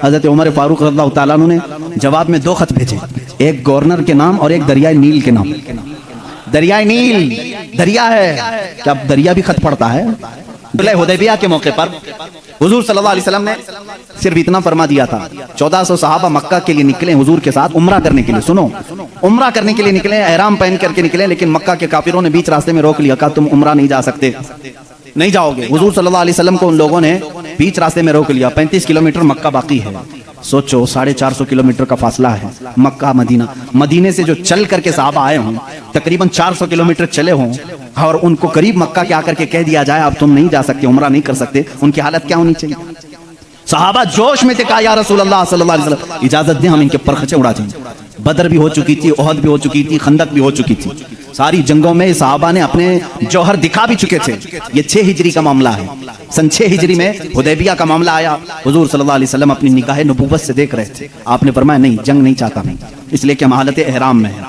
हजरत उमर फारूक रज़ियल्लाहु ताला अन्हु ने जवाब में 2 खत भेजे, एक गवर्नर के नाम और एक दरियाए नील के नाम। दरियाए नील दरिया है, क्या दरिया भी खत पढ़ता है? हुदैबिया के मौके पर हुजूर सल्लल्लाहु अलैहि वसल्लम ने सिर्फ इतना फरमा दिया था, 1400 सहाबा मक्का के लिए निकले हुजूर के साथ उम्रा करने के लिए। सुनो, उम्रा करने के लिए निकले, एहराम पहन करके निकले, लेकिन मक्का के काफिरों ने बीच रास्ते में रोक लिया, कहा तुम उम्रा नहीं जा सकते, नहीं जाओगे। हुजूर सल्लल्लाहु अलैहि वसल्लम को उन लोगों ने बीच रास्ते में रोक लिया। 35 किलोमीटर मक्का बाकी है, सोचो 450 किलोमीटर का फासला है मक्का मदीना। मदीने से जो चल करके सहाबा आए हों, तकरीबन 400 किलोमीटर चले हों, और उनको करीब मक्का के आकर के कह दिया जाए अब तुम नहीं जा सकते, उम्रा नहीं कर सकते, उनकी हालत क्या होनी चाहिए? सहाबा जोश में थे, कहा या रसूल अल्लाह सल्लल्लाहु अलैहि वसल्लम इजाजत दें, हम इनके परखचे उड़ा दें। बदर भी हो चुकी थी, ओहद भी हो चुकी थी, खंदक भी हो चुकी थी, सारी जंगों में सहाबा ने अपने जौहर दिखा भी चुके थे। ये 6 हिजरी का मामला है, सन 6 हिजरी में हुदैबिया का मामला आया। हुजूर सल्लल्लाहु अलैहि वसल्लम अपनी निगाह नबूवत से देख रहे थे। आपने फरमाया नहीं, जंग नहीं चाहता मैं, इसलिए कि हम हालत एहराम में हैं,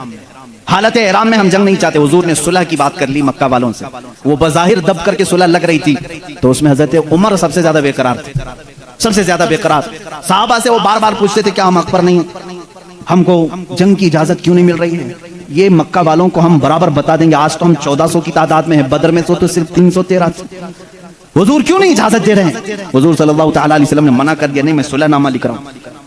हालत एहराम में हम जंग नहीं चाहते। हुजूर ने सुलह की बात कर ली मक्का वालों से, वो बज़ाहिर दब करके सुलह लग रही थी, तो उसमें हजरत उमर सबसे ज्यादा बेकरार थे, सबसे ज्यादा बेकरार। साहबा से वो बार बार पूछते थे क्या हम अकबर नहीं, हमको जंग की इजाजत क्यों नहीं मिल रही है? ये मक्का वालों को हम बराबर बता देंगे, आज तो हम 1400 की तादाद में है, बदर में तो सिर्फ 313। हुजूर क्यों नहीं इजाजत दे रहे हैं? हुजूर सल्लल्लाहु ताला अलैहि वसल्लम ने मना कर दिया, नहीं मैं सुलहनामा लिख रहा हूँ।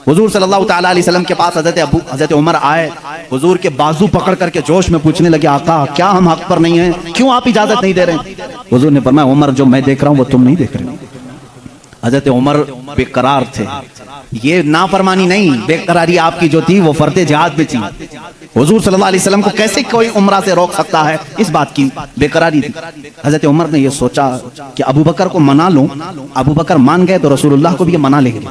हुजूर सल्लल्लाहु ताला अलैहि वसल्लम के पास हजरत उमर आए, हुजूर के बाजू पकड़ करके जोश में पूछने लगे, आका क्या हम हक पर नहीं हैं, क्यों आप इजाजत नहीं दे रहे? हुजूर ने फरमाया उमर जो मैं देख रहा हूँ वो तुम नहीं देख रहे हो। हजरत उमर बेकरार थे, ये नाफरमानी नहीं, बेकरारी आपकी जो थी वो फर्दे जिहाद में थी। हुजूर सल्लल्लाहु अलैहि वसल्लम को कैसे कोई उम्रा से रोक सकता है, इस बात की बेकरारी थी। हजरत उमर ने ये सोचा कि अबू बकर को मना लूं, अबू बकर मान गए तो रसूलुल्लाह को भी ये मना लेंगे।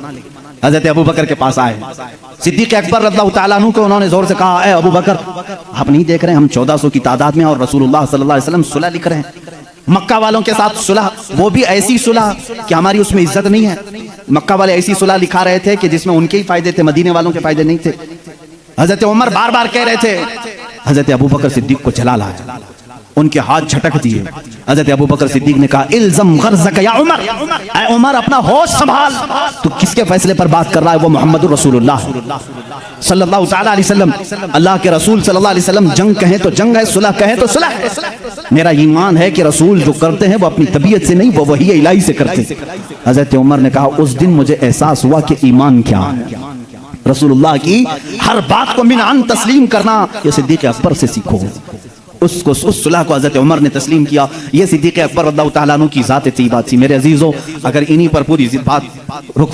हजरत अबू बकर के पास आए, सिद्दीक अकबर रज़ियल्लाहु ताला अन्हु को उन्होंने जोर से कहा, ए अबू बकर आप नहीं देख रहे हैं हम 1400 की तादाद में और रसूलुल्लाह सल्लल्लाहु अलैहि वसल्लम सुलह लिख रहे हैं मक्का वालों के साथ सुलह, वो भी ऐसी सुलह कि हमारी उसमें इज्जत नहीं है। मक्का वाले ऐसी सुलह लिखा रहे थे कि जिसमें उनके ही फायदे थे, मदीने वालों के फायदे नहीं थे। हजरत उमर बार बार कह रहे थे, हजरत अबू बकर सिद्दीक को जला लाया, उनके हाथ झटक दिए। हजरत अबू बकर सिद्दीक ने कहा इल्ज़म ग़र्ज़क या उमर, ऐ उमर अपना होश संभाल, तू किसके फैसले पर बात कर रहा है? वो मोहम्मद रसूलुल्लाह सल्लल्लाहु ताला अलैहि वसल्लम, अल्लाह के रसूल सल्लल्लाहु अलैहि वसल्लम, जंग कहें तो जंग है, सुलह कहें तो सुलह है। मेरा ईमान है कि रसूल जो करते हैं वो अपनी तबीयत से नहीं, वो वही इलाही से करते हैं। हजरत उमर ने कहा उस दिन मुझे एहसास हुआ कि ईमान क्या है, रसूलुल्लाह की हर बात को मिनान तस्लीम करना, ये सिद्दीक अकबर से सीखो। उस सुलह को हजरत उमर ने तस्लीम किया। ये सिद्दीक अकबर रज़ियल्लाहु ताला अन्हु की ज़ात थी, बात थी। मेरे अजीजों, अगर इन्हीं पर पूरी बात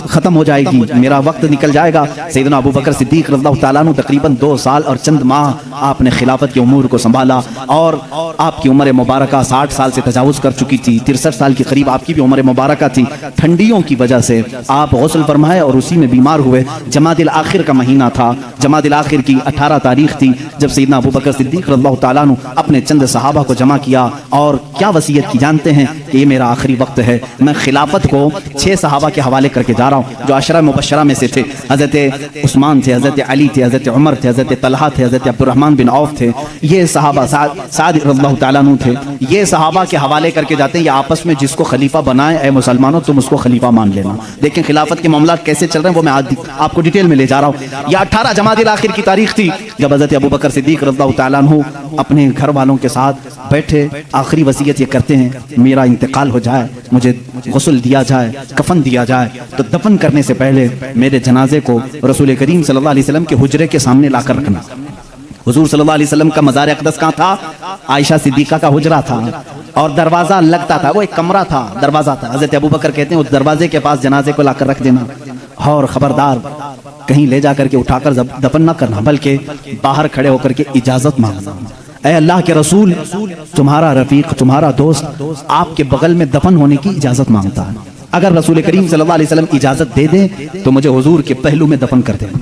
खत्म हो जाएगी, मेरा वक्त निकल जाएगा। सैयदना अबू बकर सिद्दीक रज़ियल्लाहु ताला अन्हु तकरीबन 2 साल और चंद माह आपने खिलाफत की उमूर को संभाला, और आपकी उम्र मुबारका 60 साल से तजावुज़ कर चुकी थी, 63 साल के करीब आपकी भी उम्र मुबारका थी। ठंडियों की वजह से आप गौसल फरमाए और उसी में बीमार हुए। जमादिल आखिर का महीना था, जमादिल आखिर की 18 तारीख थी, जब सैयदना अबू बकर सिद्दीक रज़ियल्लाहु ताला अन्हु अपने चंद सहाबा को जमा किया और क्या वसीयत की जानते हैं कि ये मेरा आखिरी वक्त है, मैं खिलाफत को 6 सहाबा के हवाले करके जा रहा हूँ जो अशरा मुबशरा में से थे। हजरत उस्मान थे, हजरत अली थे, हजरत उमर थे, हजरत तलहा थे, हजरत अब्दुर्रहमान बिन औफ थे, ये सहाबा साद रज़ियल्लाहु ताला अन्हु थे। ये सहाबा के हवाले करके जाते हैं, ये आपस में जिसको खलीफा बनाए, ए मुसलमानों तुम उसको खलीफा मान लेना। देखें खिलाफत के मामला कैसे चल रहे हैं, वो मैं आज आपको डिटेल में ले जा रहा हूँ। यह 18 जमादिल आखिर की तारीख थी जब हजरत अबू बकर सिद्दीक रज़ियल्लाहु ताला अन्हु अपने घर वालों के साथ बैठे, आखिरी वसीयत ये करते हैं मेरा इंतकाल हो जाए, मुझे गुस्ल दिया जाए, कफन दिया जाए, तो दफन करने से पहले मेरे जनाजे को रसूल करीम सल्लल्लाहु अलैहि वसल्लम के हुजरे के सामने लाकर रखना। हुजूर सल्लल्लाहु अलैहि वसल्लम का मज़ार अक़दस कहाँ था? आयशा सिद्दीक़ा का हुजरा था और दरवाजा लगता था, वो एक कमरा था, दरवाजा था। हज़रत अबू बकर कहते हैं उस दरवाजे के पास जनाजे को लाकर रख देना और खबरदार कहीं ले जाकर के उठाकर दफन न करना, बल्कि बाहर खड़े होकर के इजाजत मांगना। ऐ अल्लाह के रसूल, तुम्हारा रफीक, तुम्हारा दोस्त आपके बगल में दफन होने की इजाजत मांगता है, अगर रसूल करीम सल्लल्लाहु अलैहि वसल्लम इजाजत दे दे तो मुझे हुजूर के पहलू में दफन कर देना।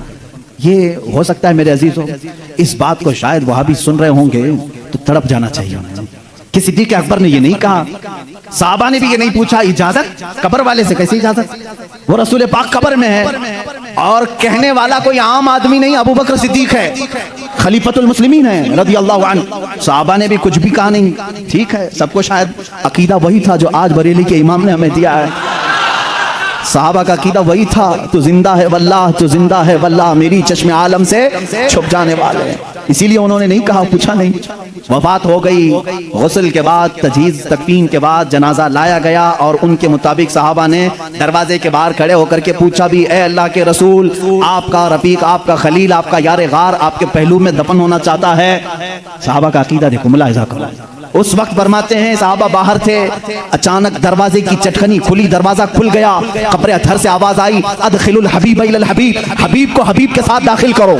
ये हो सकता है मेरे अजीजों, इस बात को शायद वहां भी सुन रहे होंगे तो तड़प जाना चाहिए कि सिद्दीक अकबर ने ये नहीं कहा, साहबा ने भी ये नहीं पूछा इजाजत, कब्र वाले से कैसे इजाजत? वो रसूल पाक कब्र में है और कहने वाला कोई आम आदमी नहीं, अबू बकर सिद्दीक है, खलीफतुल मुस्लिमीन है रज़ियल्लाहु अन्हु। साहबा ने भी कुछ भी कहा नहीं, ठीक है, सबको शायद अकीदा वही था जो आज बरेली के इमाम ने हमें दिया है। सहाबा का कीदा वही था, तू जिंदा है वल्लाह, तू जिंदा है वल्लाह, मेरी चश्मे आलम से छुप जाने वाले। इसीलिए उन्होंने नहीं कहा, पूछा नहीं। वफात हो गई, गुस्ल के बाद, तजहीज तकफीन के बाद जनाजा लाया गया और उनके मुताबिक सहाबा ने दरवाजे के बाहर खड़े होकर के पूछा भी, ए अल्लाह के रसूल, आपका रफीक, आपका खलील, आपका यार गार आपके पहलू में दफन होना चाहता है। सहाबा का अकीदा देखो, मुलाहिजा करो। उस वक्त फरमाते हैं साहबा बाहर थे, अचानक दरवाजे की चटखनी खुली, दरवाजा खुल गया, कब्र अथर से आवाज आई, अदखिलुल हबीब इलल हबीब, हबीब को हबीब के साथ दाखिल करो।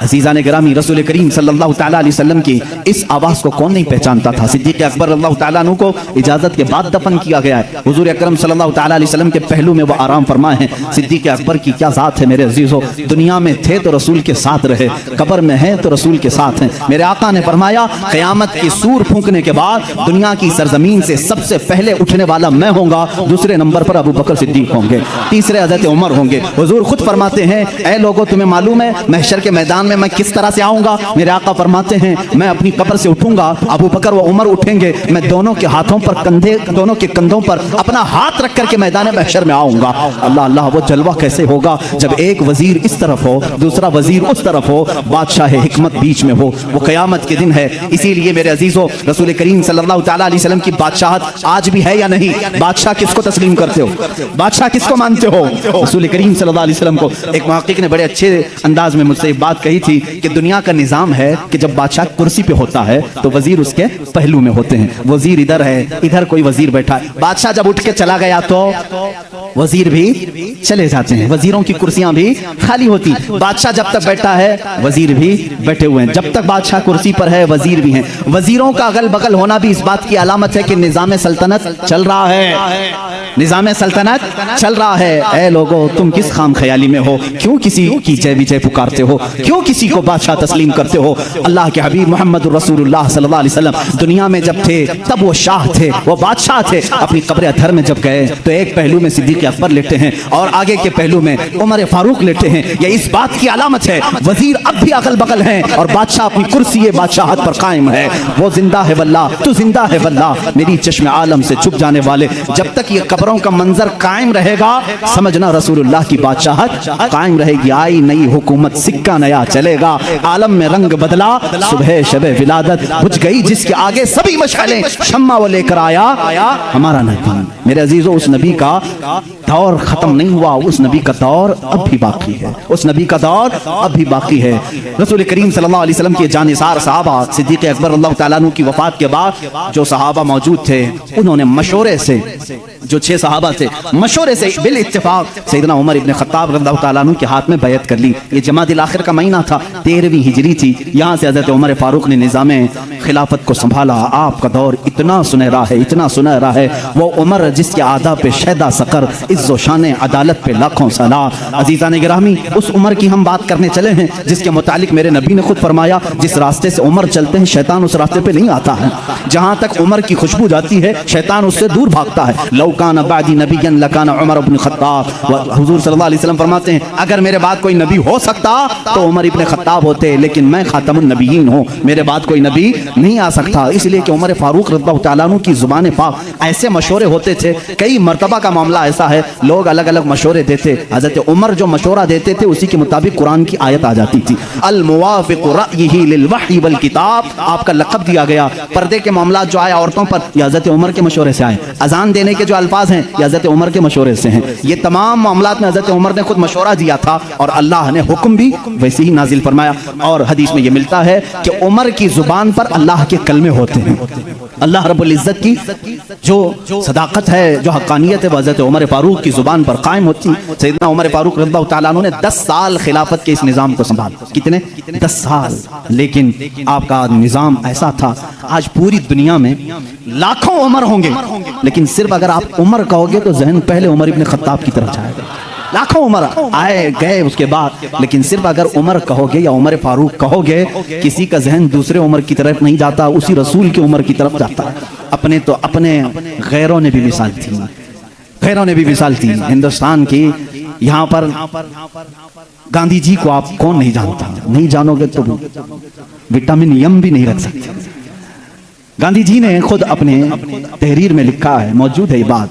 अज़ीज़ान गिरामी, रसूल करीम सल्लल्लाहु तआला अलैहि वसल्लम की इस आवाज़ को कौन नहीं पहचानता था। सिद्दीक़ अकबर रज़ियल्लाहु तआला अन्हु को इजाज़त के बाद दफन किया गया है। हुज़ूर अकरम सल्लल्लाहु तआला अलैहि वसल्लम के पहलू में वो आराम फरमाए हैं। सिद्दीक़ अकबर की क्या ज़ात है मेरे अज़ीज़ों, दुनिया में थे तो रसूल के साथ रहे, कब्र में हैं तो रसूल के साथ हैं। मेरे आका ने फरमाया, क़यामत की सूर फूंकने के बाद दुनिया की सरजमीन से सबसे पहले उठने वाला मैं होऊंगा, दूसरे नंबर पर अबू बकर सिद्दीक़ होंगे, तीसरे हज़रत उमर होंगे। हुज़ूर खुद फरमाते हैं, ऐ लोगों तुम्हें मालूम है महशर के मैदान में मैं किस तरह से आऊंगा। मेरे आका फरमाते हैं, मैं अपनी कब्र से उठूंगा, अबू बकर व उमर उठेंगे, मैं दोनों के हाथों पर कंधे, दोनों के कंधों पर अपना हाथ रख करके मैदान महशर में आऊंगा। अल्लाह अल्लाह, वो जलवा कैसे होगा जब एक वजीर इस तरफ हो, दूसरा वजीर उस तरफ हो, बादशाह हिकमत बीच में हो। वो क़यामत के दिन है। इसीलिए मेरे अजीजों, रसूल करीम सल्लल्लाहु तआला अलैहि वसल्लम की बादशाहत आज भी है या नहीं? बादशाह किसको तस्लीम करते हो? बादशाह किसको मानते हो? रसूल करीम सल्लल्लाहु अलैहि वसल्लम को। एक मुहक्किक ने बड़े अच्छे अंदाज में मुझसे एक बात कही थी कि दुनिया का निजाम है कि जब बादशाह कुर्सी पे होता है तो वजीर उसके पहलू में होते हैं। वजीर इधर है, इधर कोई वजीर बैठा है। बादशाह जब उठ के चला गया तो वजीर भी चले जाते हैं, वजीरों की कुर्सियां भी खाली होती। बादशाह जब तक बैठा है वजीर भी बैठे हुए हैं। जब तक बादशाह कुर्सी पर है वजीर भी हैं। वजीरों का अगल बगल होना भी इस बात की अलामत है कि निजाम सल्तनत चल रहा है, निजाम सल्तनत चल रहा है। ऐ लोगों, तुम किस खाम ख्याली में हो? क्यों किसी की जय विजय पुकारते हो? क्यों किसी को बादशाह तस्लीम करते हो? अल्लाह के हबीब मोहम्मद रसूलुल्लाह सल्लल्लाहु अलैहि वसल्लम दुनिया में जब थे तब वो शाह थे, वो बादशाह थे। अपनी कब्र अथर में जब गए तो एक पहलू में सिद्दीक़ अकबर लेटे हैं और आगे के पहलू में उमर फारूक लेटे हैं। यह इस बात की अलामत है वजीर अब भी अगल बगल हैं और बादशाह अपनी कुर्सी बादशाहत पर कायम है। वो जिंदा है वल्लाह, तू जिंदा है वल्लाह, मेरी चश्मे आलम से छुप जाने वाले। जब तक ये कब्रों का मंजर कायम रहेगा समझना रसूलुल्लाह की बादशाहत कायम रहेगी। आई नई हुकूमत, सिक्का नया चलेगा, आलम में रंग बदला, सुबह शबे विलादत बुझ गई जिसके आगे सभी मशालें, शम्मा वो लेकर आया हमारा नबी। मेरे अजीजों, उस नबी का दौर खत्म नहीं हुआ, उस नबी का दौर अब भी बाकी है, उस नबी का दौर अब भी बाकी है। रसूल करीम सल्लल्लाहु अलैहि वसल्लम के जानिसार सहाबा सिद्दीक़ अकबर रज़ियल्लाहु तआला अन्हु की वफात के बाद जो सहाबा मौजूद थे उन्होंने मशवरे से, जो 6 सहाबा थे, मशवरे से बिल इत्तेफाक सैयदना उमर इब्न खत्ताब रज़ियल्लाहु तआला अन्हु के हाथ में बैत कर ली। ये जमादिल आखिर का महीना था, 13वीं हिजरी थी। यहाँ से हज़रत उमर फारूक ने निज़ामे खिलाफत को संभाला। आपका दौर इतना सुनहरा है, इतना सुनहरा है। वो उमर जिसके आदा पे शैदा सकर, इज्जो शान अदालत पे लाखों सलाम। अजीज़ान गिरामी, उस उमर की हम बात करने चले हैं जिसके मुतालिक मेरे नबी ने खुद फरमाया, जिस रास्ते से उमर चलते हैं शैतान उस रास्ते पे नहीं आता है। जहाँ तक उमर की खुशबू जाती है शैतान उससे दूर भागता है। लौकान बादी नबीयन लकान उमर इब्न खत्ताब। हुजूर सल्लल्लाहु अलैहि वसल्लम फरमाते हैं, अगर मेरे बाद कोई नबी हो सकता तो उमर इब्न खत्ताब होते, लेकिन मैं खातमुन नबीयीन हूँ, मेरे बाद कोई नबी नहीं आ सकता। इसलिए कि उमर फारूक रज़ियल्लाहु तआला अन्हु की जुबान पाक ऐसे मशवरे होते थे। कई मरतबा का मामला ऐसा है, लोग अलग अलग मशवरे देते, हज़रत उमर जो मशवरा देते थे उसी के मुताबिक कुरान की आयत आ जाती थी। अल मुवाफ़िक़ु रअयिही लिल वही वल किताब, आपका लक़ब दिया गया। पर्दे के मामला जो आए औरतों पर, यह हज़रत उमर के मशवरे से आए। अजान देने के जो अल्फाज हैं यह हज़रत उमर के मशवरे से हैं। ये तमाम मामलात में हज़रत उमर ने खुद मशवरा दिया था और अल्लाह ने हुक्म भी वैसे ही नाजिल फरमाया। और हदीस में यह मिलता है कि उमर की जुबान पर अल्लाह के कलमे होते हैं। अल्लाह रब्बुल इज़्ज़त की जो सदाकत है, जो हक़ानियत है, वह हज़रत उमर फारूक की जुबान पर कायम होती। सैयदना उमर फारूक रज़ियल्लाहु तआला अन्हु ने 10 साल खिलाफत के इस निज़ाम को संभाला। कितने? 10 साल। लेकिन आपका निज़ाम ऐसा था, आज पूरी दुनिया में लाखों उमर होंगे, लेकिन सिर्फ अगर आप उमर कहोगे तो जहन पहले उमर इब्न खत्ताब की तरफ जाएगा। लाखों उमर आए गए उसके बाद, लेकिन सिर्फ अगर उमर कहोगे या उमर फारूक कहोगे, किसी का जहन दूसरे उमर की तरफ नहीं जाता, उसी रसूल की उमर की तरफ जाता है। अपने तो अपने गैरों ने भी मिसाल थी, गैरों ने भी मिसाल थी हिंदुस्तान की। यहाँ पर गांधी जी को आप कौन नहीं जानता? नहीं जानोगे तो विटामिन एम भी नहीं रख सकते। गांधी जी ने खुद अपने तहरीर में लिखा है, मौजूद है ये बात,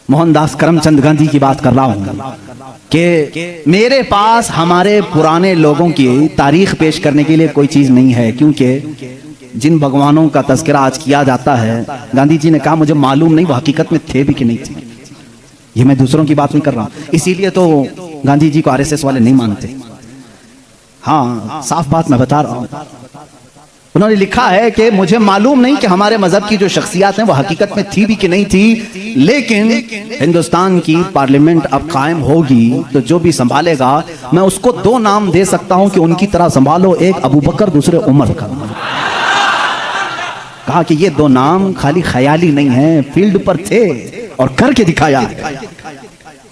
मोहनदास करमचंद गांधी की बात कर रहा हूं कि मेरे पास हमारे पुराने लोगों की तारीख पेश करने के लिए कोई चीज नहीं है, क्योंकि जिन भगवानों का तज़किरा आज किया जाता है, गांधी जी ने कहा मुझे मालूम नहीं वो हकीकत में थे भी कि नहीं थे। ये मैं दूसरों की बात नहीं कर रहा हूं, इसीलिए तो गांधी जी को आरएसएस वाले नहीं मानते। हाँ, साफ बात मैं बता रहा हूं। उन्होंने लिखा है कि मुझे मालूम नहीं कि हमारे मजहब की जो शख्सियात हैं वो हकीकत में थी भी कि नहीं थी, लेकिन हिंदुस्तान की पार्लियामेंट अब कायम होगी तो जो भी संभालेगा मैं उसको दो नाम दे सकता हूं कि उनकी तरह संभालो, एक अबू बकर दूसरे उमर का। कहा कि ये दो नाम खाली ख्याली नहीं है, फील्ड पर थे और करके दिखाया।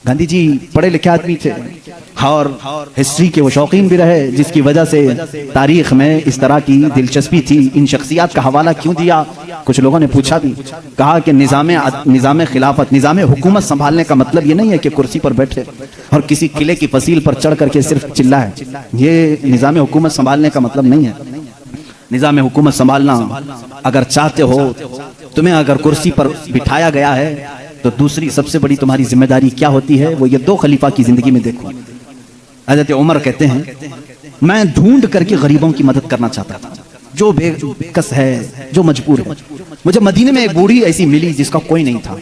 गांधी जी पढ़े लिखे आदमी थे और हिस्ट्री के वो शौकीन भी रहे, जिसकी वजह से तारीख में इस तरह की दिलचस्पी थी। इन शख्सियात का हवाला क्यों दिया, कुछ लोगों ने पूछा भी। कहा कि निज़ाम खिलाफत, निज़ाम हुकूमत संभालने का मतलब ये नहीं है कि कुर्सी पर बैठे और किसी किले की फसील पर चढ़ करके सिर्फ चिल्लाए। ये निज़ाम हुकूमत संभालने का मतलब नहीं है। निज़ाम हुकूमत संभालना अगर चाहते हो, तुम्हें अगर कुर्सी पर बिठाया गया है तो दूसरी सबसे बड़ी तुम्हारी जिम्मेदारी क्या होती है, वो ये दो खलीफा की जिंदगी में देखो। हज़रत उमर कहते हैं मैं ढूंढ करके गरीबों की मदद करना चाहता था, जो बेकस है, जो मजबूर है। मुझे मदीने में एक बूढ़ी ऐसी मिली जिसका कोई नहीं था,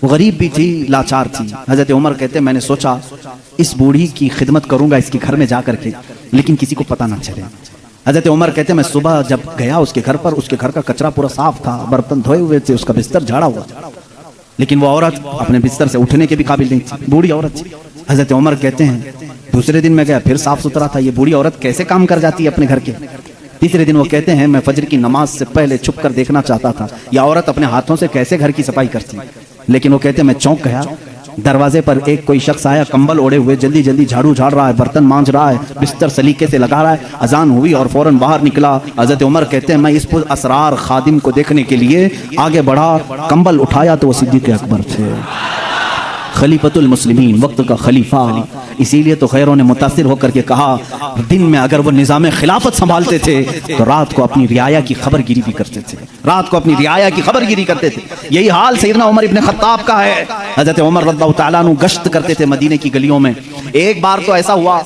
वो गरीब भी थी, लाचार थी। हज़रत उमर कहते हैं मैंने सोचा इस बूढ़ी की खिदमत करूंगा इसके घर में जा करके, लेकिन किसी को पता ना चले। हज़रत उमर कहते हैं मैं सुबह जब गया उसके घर पर, उसके घर का कचरा पूरा साफ था, बर्तन धोए हुए थे, उसका बिस्तर झाड़ा हुआ, लेकिन वो औरत अपने बिस्तर से उठने के भी काबिल नहीं थी, बूढ़ी औरत थी। हज़रत उमर कहते हैं दूसरे दिन मैं गया, फिर साफ सुथरा था। ये बूढ़ी औरत कैसे काम कर जाती है अपने घर के। तीसरे दिन वो कहते हैं मैं फजर की नमाज से पहले छुप कर देखना चाहता था यह औरत अपने हाथों से कैसे घर की सफाई करती, लेकिन वो कहते हैं मैं चौंक गया। दरवाजे पर एक कोई शख्स आया, कंबल ओढ़े हुए, जल्दी जल्दी झाड़ू झाड़ रहा है, बर्तन मांज रहा है, बिस्तर सलीके से लगा रहा है। अजान हुई और फौरन बाहर निकला। हज़रत उमर कहते हैं मैं इस पुर असरार खादिम को देखने के लिए आगे बढ़ा, कंबल उठाया तो वो सिद्दीक़ अकबर थे, खलीफतुल मुस्लिमीन, वक्त का खलीफा। इसीलिए तो खैरों ने मुतासिर होकर के कहा दिन में अगर वो निज़ाम खिलाफत संभालते थे तो रात को अपनी रियाया की खबरगिरी भी करते थे, रात को अपनी रियाया की खबरगिरी करते थे। यही हाल सैयदना उमर इब्न खत्ताब का है। हज़रत उमर रज़ियल्लाहु तआला अन्हु गश्त करते थे मदीने की गलियों में। एक बार तो ऐसा हुआ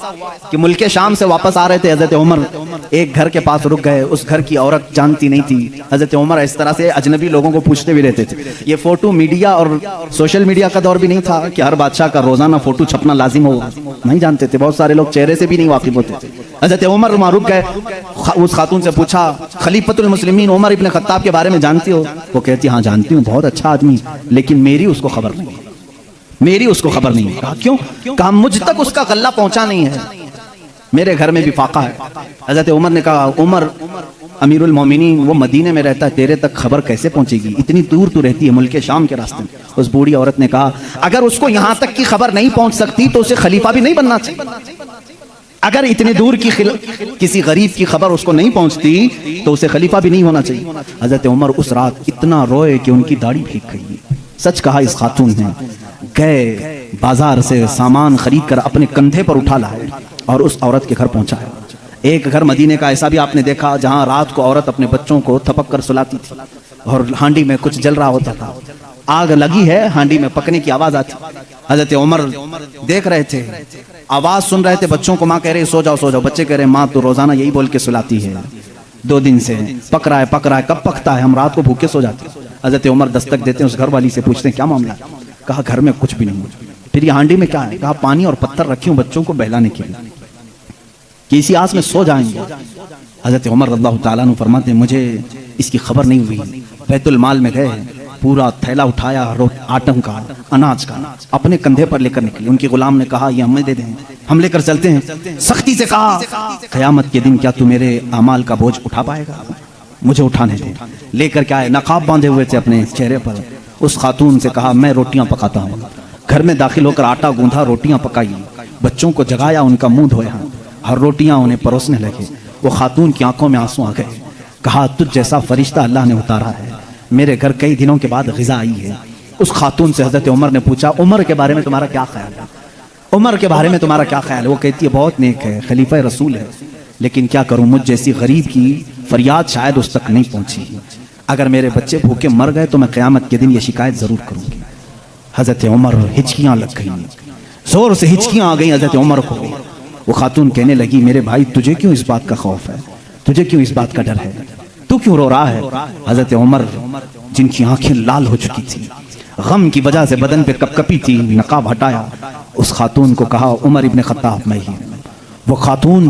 कि मुल्के शाम से वापस आ रहे थे, हज़रत उमर एक घर के पास रुक गए। उस घर की औरत जानती नहीं थी। हज़रत उमर इस तरह से अजनबी लोगों को पूछते भी रहते थे। ये फोटो मीडिया और सोशल मीडिया का दौर भी नहीं था कि हर बादशाह का रोजाना फोटो छपना लाजिम हो, नहीं जानते थे। बहुत सारे लोग चेहरे से भी नहीं वाकिफ होते थे। हज़रत उमर वहाँ रुक गए, उस खातून से पूछा खलीफतुल मुस्लिमीन उमर इब्न खत्ताब के बारे में जानती हो? वो कहती हाँ जानती हूँ, बहुत अच्छा आदमी, लेकिन मेरी उसको खबर नहीं, मेरी उसको खबर नहीं। कहा क्यों? कहा मुझ तक उसका गल्ला पहुंचा नहीं है, मेरे घर में भी फाका है। हज़रत उमर ने कहा उमर अमीरुल मोमिनीन वो मदीने में रहता है, तेरे तक खबर कैसे पहुंचेगी, इतनी दूर तो रहती है मुल्के शाम के रास्ते में। उस बूढ़ी औरत ने कहा अगर उसको यहाँ तक की खबर नहीं पहुंच सकती तो उसे खलीफा भी नहीं बनना चाहिए। अगर इतने दूर की किसी गरीब की खबर उसको नहीं पहुंचती तो उसे खलीफा भी नहीं होना चाहिए। हज़रत उमर उस रात इतना रोए कि उनकी दाढ़ी भीग गई। सच कहा इस खातून ने, गए बाजार से सामान खरीद कर अपने कंधे पर उठा लाए और उस औरत के घर पहुंचाया। एक घर मदीने का ऐसा भी आपने देखा जहां रात को औरत अपने बच्चों को थपक कर सुलाती थी और हांडी में कुछ जल रहा होता था, आग लगी है, हांडी में पकने की आवाज आती। हज़रत उमर देख रहे थे, आवाज सुन रहे थे, बच्चों को माँ कह रही सो जाओ सो जाओ, बच्चे कह रहे माँ तो रोजाना यही बोल के सुलाती है, 2 दिन से पक रहा है, कब पकता है, हम रात को भूखे सो जाते। हज़रत उमर दस्तक देते हैं, उस घर वाली से पूछते हैं क्या मामला। कहा घर में कुछ भी नहीं। फिर ये हांडी में क्या है? कहा पानी और पत्थर रखे हूं बच्चों को बहलाने के लिए, कि इसी आस में सो जाएंगे। हज़रत उमर रज़ियल्लाहु ताला अन्हु फरमाते हैं मुझे इसकी खबर नहीं हुई। बैतुल माल में गए, पूरा थैला उठाया आटम का, अनाज का, अपने कंधे पर लेकर निकले। उनके गुलाम ने कहा ये हमें दे दें, हम लेकर चलते हैं। सख्ती से कहा क़यामत के दिन क्या तू मेरे अमाल का बोझ उठा पाएगा? मुझे उठाने दे। लेकर क्या है, नकाब बांधे हुए थे अपने चेहरे पर। उस खातून से कहा मैं रोटियां पकाता हूँ। घर में दाखिल होकर आटा गूंधा, रोटियां पकाई, बच्चों को जगाया, उनका मुंह धोया और रोटियां उन्हें परोसने लगे। वो खातून की आंखों में आंसू आ गए। कहा तुझ जैसा फरिश्ता अल्लाह ने उतारा है, मेरे घर कई दिनों के बाद ग़िज़ा आई है। उस खातून से हज़रत उमर ने पूछा उमर के बारे में तुम्हारा क्या ख्याल है? उमर के बारे में तुम्हारा क्या ख्याल है? वो कहती है बहुत नेक है, खलीफा रसूल है, लेकिन क्या करूं मुझ जैसी गरीब की फरियाद शायद उस तक नहीं पहुंची। अगर मेरे बच्चे भूखे मर गए तो मैं क़यामत के दिन ये शिकायत ज़रूर करूंगी। हजरत उमर हिचकियां लग गई, जोर से हिचकियां आ गई हजरत उमर को। वो खातून कहने लगी, मेरे भाई तुझे क्यों इस बात का खौफ है, तुझे क्यों इस बात का डर है, तू क्यों रो रहा है? हजरत उमर जिनकी आंखें लाल हो चुकी थी, गम की वजह से बदन पे कपकपी थी, नकाब हटाया, उस खातून को कहा, उमर इब्ने खत्ताब मैं ही। वो खातून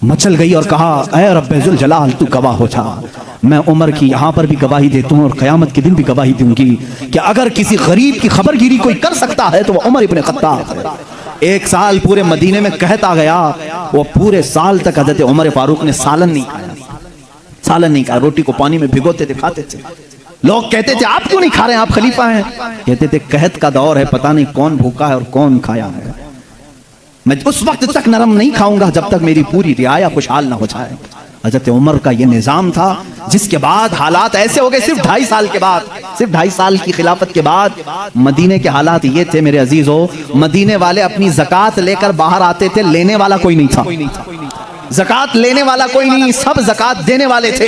मचल गई और कहा, ऐ रब्बे-जुल जलाल तू गवाह हो जा, मैं उमर की यहाँ पर भी गवाही देता हूँ और क़यामत के दिन भी गवाही दूंगी कि अगर किसी गरीब की खबरगिरी कोई कर सकता है तो वो उमर इब्ने खत्ताब है। 1 साल पूरे मदीने में कहता गया, वो पूरे साल तक हजरत उमर फारूक ने सालन नहीं खाया, सालन नहीं खाया, रोटी को पानी में भिगोते थे, खाते थे। लोग कहते थे आप क्यों नहीं खा रहे हैं, आप खलीफा हैं? कहते थे कहत का दौर है, पता नहीं कौन भूखा है और कौन खाया है, मैं उस वक्त तक नरम नहीं खाऊंगा जब तक मेरी पूरी रियाया खुशहाल ना हो जाए। हजरत उमर का ये निजाम था, जिसके बाद हालात ऐसे हो गए, सिर्फ 2.5 साल के बाद, सिर्फ 2.5 साल की खिलाफत के बाद मदीने के हालात ये थे मेरे अजीजों, मदीने वाले अपनी ज़कात लेकर बाहर आते थे, लेने वाला कोई नहीं था, ज़कात लेने वाला कोई नहीं, सब ज़कात देने वाले थे।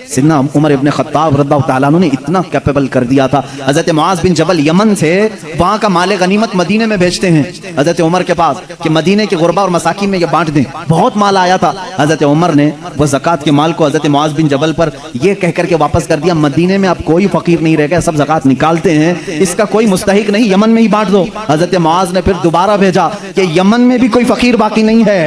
सिद्दीक़ उमर इब्ने खत्ताब रज़ियल्लाहु ताला अन्हु ने इतना कैपेबल कर दिया था, हज़रत मुआज़ बिन जबल यमन से वहाँ का माले गनीमत मदीने में भेजते हैं हज़रत उमर के पास कि मदीने के गुरबा और मसाकिन में ये बांट दें। बहुत माल आया था, हज़रत उमर ने वो ज़कात के माल को हज़रत मुआज़ बिन जबल पर ये कह करके वापस कर दिया, मदीने में अब कोई फ़कीर नहीं रह गया, सब ज़कात निकालते हैं, इसका कोई मुस्तहिक नहीं, यमन में ही बांट दो। हज़रत मुआज़ ने फिर दोबारा भेजा कि यमन में भी कोई फ़कीर बाकी नहीं है,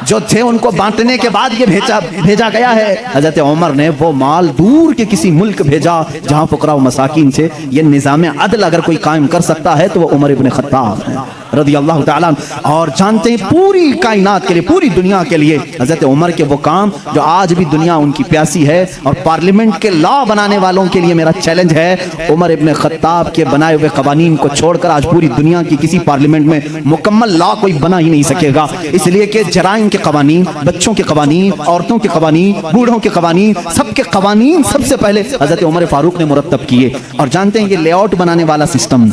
जो थे उनको बांटने के बाद ये भेजा गया है। हजरत उमर ने वो माल दूर के किसी मुल्क भेजा जहां फुकरा व मसाकिन से ये निज़ाम अदल अगर कोई कायम कर सकता है तो वो उमर इब्ने खत्ताब है रज़ियल्लाहु ताला। और जानते हैं पूरी कायनात के लिए, पूरी दुनिया के लिए हजरत उमर के वो काम जो आज भी दुनिया उनकी प्यासी है। और पार्लियामेंट के लॉ बनाने वालों के लिए मेरा चैलेंज है, उमर इब्ने खत्ताब के बनाए हुए कवानीन को छोड़कर आज पूरी दुनिया की किसी पार्लियामेंट में मुकम्मल लॉ कोई बना ही नहीं सकेगा, इसलिए कि जराइम के कवानीन, बच्चों के कवानीन, औरतों के कवानीन, बूढ़ों के कवानीन, सबके कवानीन सबसे पहले हजरत उमर फारूक ने मुरत्तब किए। और जानते हैं ये लेआउट बनाने वाला सिस्टम,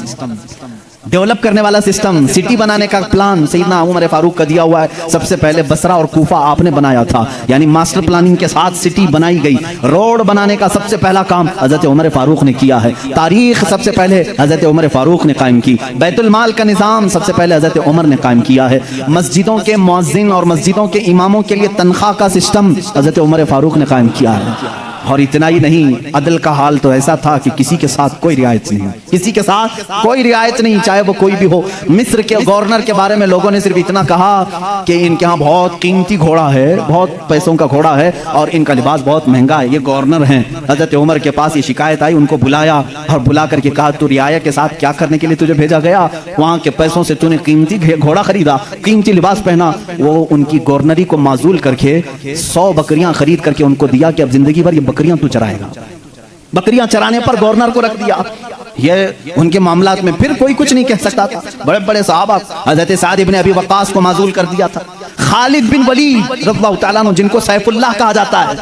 डेवलप करने वाला सिस्टम, सिटी बनाने का प्लान सैयदना उमर फारूक का दिया हुआ है। सबसे पहले बसरा और कूफा आपने बनाया था, यानी मास्टर प्लानिंग के साथ सिटी बनाई गई। रोड बनाने का सबसे पहला काम हजरत उमर फारूक ने किया है। तारीख सबसे पहले हजरत उमर फारूक ने कायम की। बैतुल माल का निज़ाम सबसे पहले हजरत उमर ने कायम किया है। मस्जिदों के मुअज्जिन और मस्जिदों के इमामों के लिए तनख्वाह का सिस्टम हजरत उमर फारूक ने कायम किया है। और इतना ही नहीं, अदल का हाल तो ऐसा था कि किसी के साथ कोई रियायत नहीं, किसी के साथ कोई रियायत नहीं, चाहे वो कोई भी हो। मिस्र के गवर्नर के बारे में लोगों ने सिर्फ इतना कहा कि इनके यहाँ बहुत कीमती घोड़ा है, बहुत पैसों का घोड़ा है और इनका लिबास बहुत महंगा है, ये गवर्नर हैं। हजरत उमर के पास ये शिकायत आई, उनको बुलाया और बुला करके कहा तू रियाया के साथ क्या करने के लिए तुझे भेजा गया? वहाँ के पैसों से तूने कीमती घोड़ा खरीदा, कीमती लिबास पहना। वो उनकी गवर्नरी को माजूल करके 100 बकरियां खरीद करके उनको दिया कि अब जिंदगी भर ये बकरियां तू चराएगा। बकरियां चराने पर गवर्नर को रख दिया। ये उनके मामलात में फिर कोई कुछ नहीं कह सकता था। बड़े बड़े सहाबा, हजरत साद इब्ने अबी वक्कास को माजूल कर दिया था। खालिद बिन वलीद रज़ियल्लाहु ताला अन्हु, जिनको सैफुल्लाह कहा जाता है,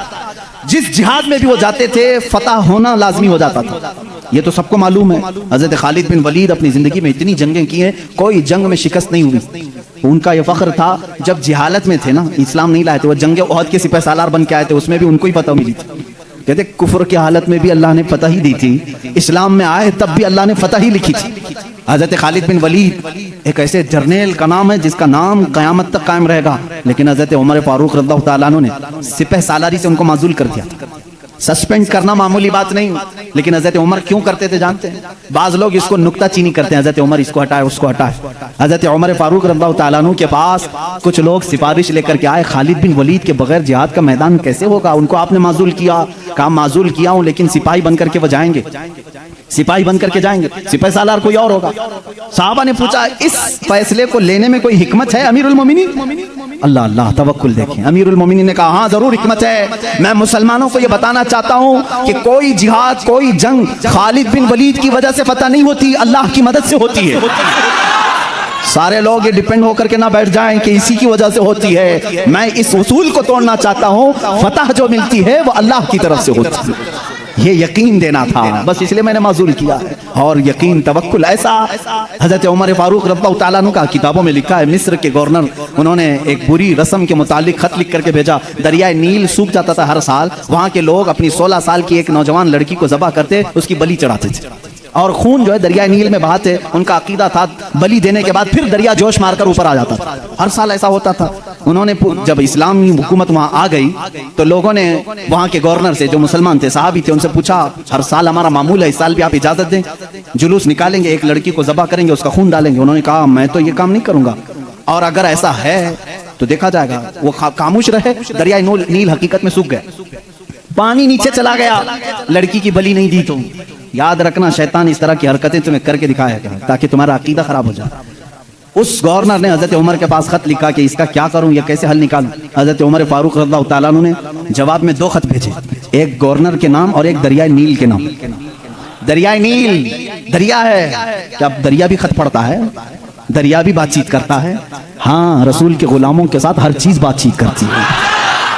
जिस जिहाद में भी वो जाते थे फतह होना लाजमी हो जाता था, ये तो सबको मालूम है। हजरत खालिद बिन वलीद अपनी जिंदगी में इतनी जंगें की हैं, कोई जंग में शिकस्त नहीं हुई। उनका ये फख्र था, जब जिहालत में थे ना, इस्लाम नहीं लाए थे, वो जंगे ओहद के सिपह सालार बन के आए थे, उसमें भी उनको ही फतह मिली थी। कहते कुफ्र की हालत में भी अल्लाह ने फतह ही दी थी, इस्लाम में आए तब भी अल्लाह ने फतह ही लिखी थी। हजरत खालिद बिन वलीद एक ऐसे जर्नेल का नाम है जिसका नाम कयामत तक कायम रहेगा, लेकिन हजरत उमर फारूक रज़ियल्लाहु ताला अन्हु ने सिपह सालारी से उनको माजूल कर दिया था। सस्पेंड करना मामूली बात नहीं, लेकिन हजरत उमर क्यों करते थे जानते हैं? बाज लोग इसको नुक्ताचीनी करते हैं, हजरत उमर इसको हटाए उसको हटाए। हजरत उमर फारूक रज़ियल्लाहु ताला अन्हु के पास कुछ लोग सिफारिश लेकर के आए, खालिद बिन वलीद के बगैर जिहाद का मैदान कैसे होगा? उनको आपने माजूल किया, कहा माजूल किया हूं, लेकिन सिपाही बन करके वो जाएंगे, सिपाही बन करके जाएंगे, सिपाही सालार कोई और होगा। साहबा ने पूछा इस फैसले को लेने में कोई हिकमत है अमीरुल मोमिनीन? अल्लाह अल्लाह तवक्कुल देखें। अमीरुल मोमिनीन ने कहा हाँ जरूर हिकमत है। मैं मुसलमानों को यह बताना चाहता हूं कि कोई जिहाद, कोई जंग खालिद बिन वलीद की वजह से फतह नहीं होती, अल्लाह की मदद से होती है। सारे लोग ये डिपेंड होकर के ना बैठ जाएं कि इसी की वजह से होती है। मैं इस उसूल को तोड़ना चाहता हूं, फतह जो मिलती है वो अल्लाह की तरफ से होती है। ये यकीन देना था, बस इसलिए मैंने माजूल किया है। और यकीन तवक्कुल ऐसा हजरत उमर फारूक रज़ियल्लाहु ताला अन्हु का किताबों में लिखा है। मिस्र के गवर्नर, उन्होंने एक बुरी रस्म के मुतालिक खत लिख करके भेजा। दरियाए नील सूख जाता था हर साल, वहाँ के लोग अपनी 16 साल की एक नौजवान लड़की को ज़बह करते, उसकी बलि चढ़ाते थे। और खून जो है दरिया नील में बहाते। उनका अकीदा था बलि देने के बाद फिर दरिया जोश मारकर ऊपर आ जाता था। हर साल ऐसा होता था। उन्होंने जब इस्लामी हुकूमत वहां आ गई तो लोगों ने वहां के गवर्नर से, जो मुसलमान थे, साहबी थे, उनसे पूछा हर साल हमारा मामूल है, इस साल भी आप इजाजत दें, जुलूस निकालेंगे, एक लड़की को ज़बह करेंगे, उसका खून डालेंगे। उन्होंने कहा मैं तो ये काम नहीं करूंगा, और अगर ऐसा है तो देखा जाएगा। वो खामोश रहे। दरिया नील हकीकत में सूख गया, पानी नीचे चला गया। लड़की की बलि नहीं दी तो याद रखना, शैतान इस तरह की हरकतें तुम्हें करके दिखाएगा ताकि तुम्हारा अकीदा खराब हो जाए। उस गवर्नर ने हजरत उमर के पास खत लिखा कि इसका क्या करूं, ये कैसे हल निकालूं। हजरत उमर फारूक रज़ियल्लाहु ताला अन्हु ने जवाब में 2 खत भेजे, एक गवर्नर के नाम और एक दरिया नील के नाम। दरिया नील दरिया है, क्या दरिया भी खत पढ़ता है? दरिया भी बातचीत करता है। हाँ, रसूल के गुलामों के साथ हर चीज बातचीत करती है,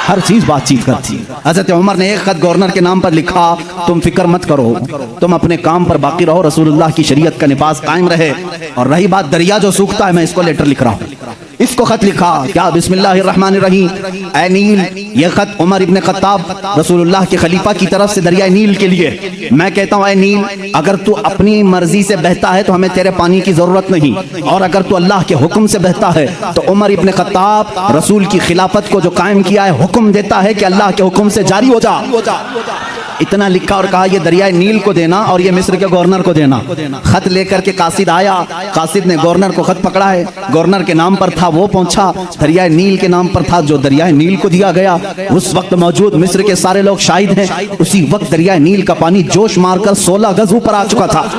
हर चीज बातचीत करती है। हजरत उमर ने एक खत गवर्नर के नाम पर लिखा, तुम फिक्र मत करो, तुम अपने काम पर बाकी रहो, रसूलुल्लाह की शरीयत का निफाज कायम रहे। और रही बात दरिया जो सूखता है, मैं इसको लेटर लिख रहा हूँ। इसको खत लिखा क्या, बिस्मिल्लाहिर्रहमानिर्रहीम, ऐ नील, ये खत उमर इब्न खत्ताब रसूलुल्लाह के खलीफा की तरफ से दरिया नील के लिए। मैं कहता हूँ ऐ नील, अगर तू अपनी मर्जी से बहता है तो हमें तेरे पानी की जरूरत नहीं, और अगर तू अल्लाह के हुक्म से बहता है तो उमर इब्न खत्ताब रसूल की खिलाफत को जो कायम किया है, हुक्म देता है कि अल्लाह के हुक्म से जारी हो जा। इतना लिखा और कहा ये दरिया नील को देना और ये मिस्र के गवर्नर को देना। खत लेकर के कासिद आया, कासिद ने गवर्नर को खत पकड़ा है, गवर्नर के नाम पर था, वो पहुंचा, दरिया नील के नाम पर था जो दरिया नील को दिया गया। उस वक्त मौजूद मिस्र के सारे लोग शाहिद हैं, उसी वक्त दरिया नील का पानी जोश मारकर 16 गज ऊपर आ चुका था।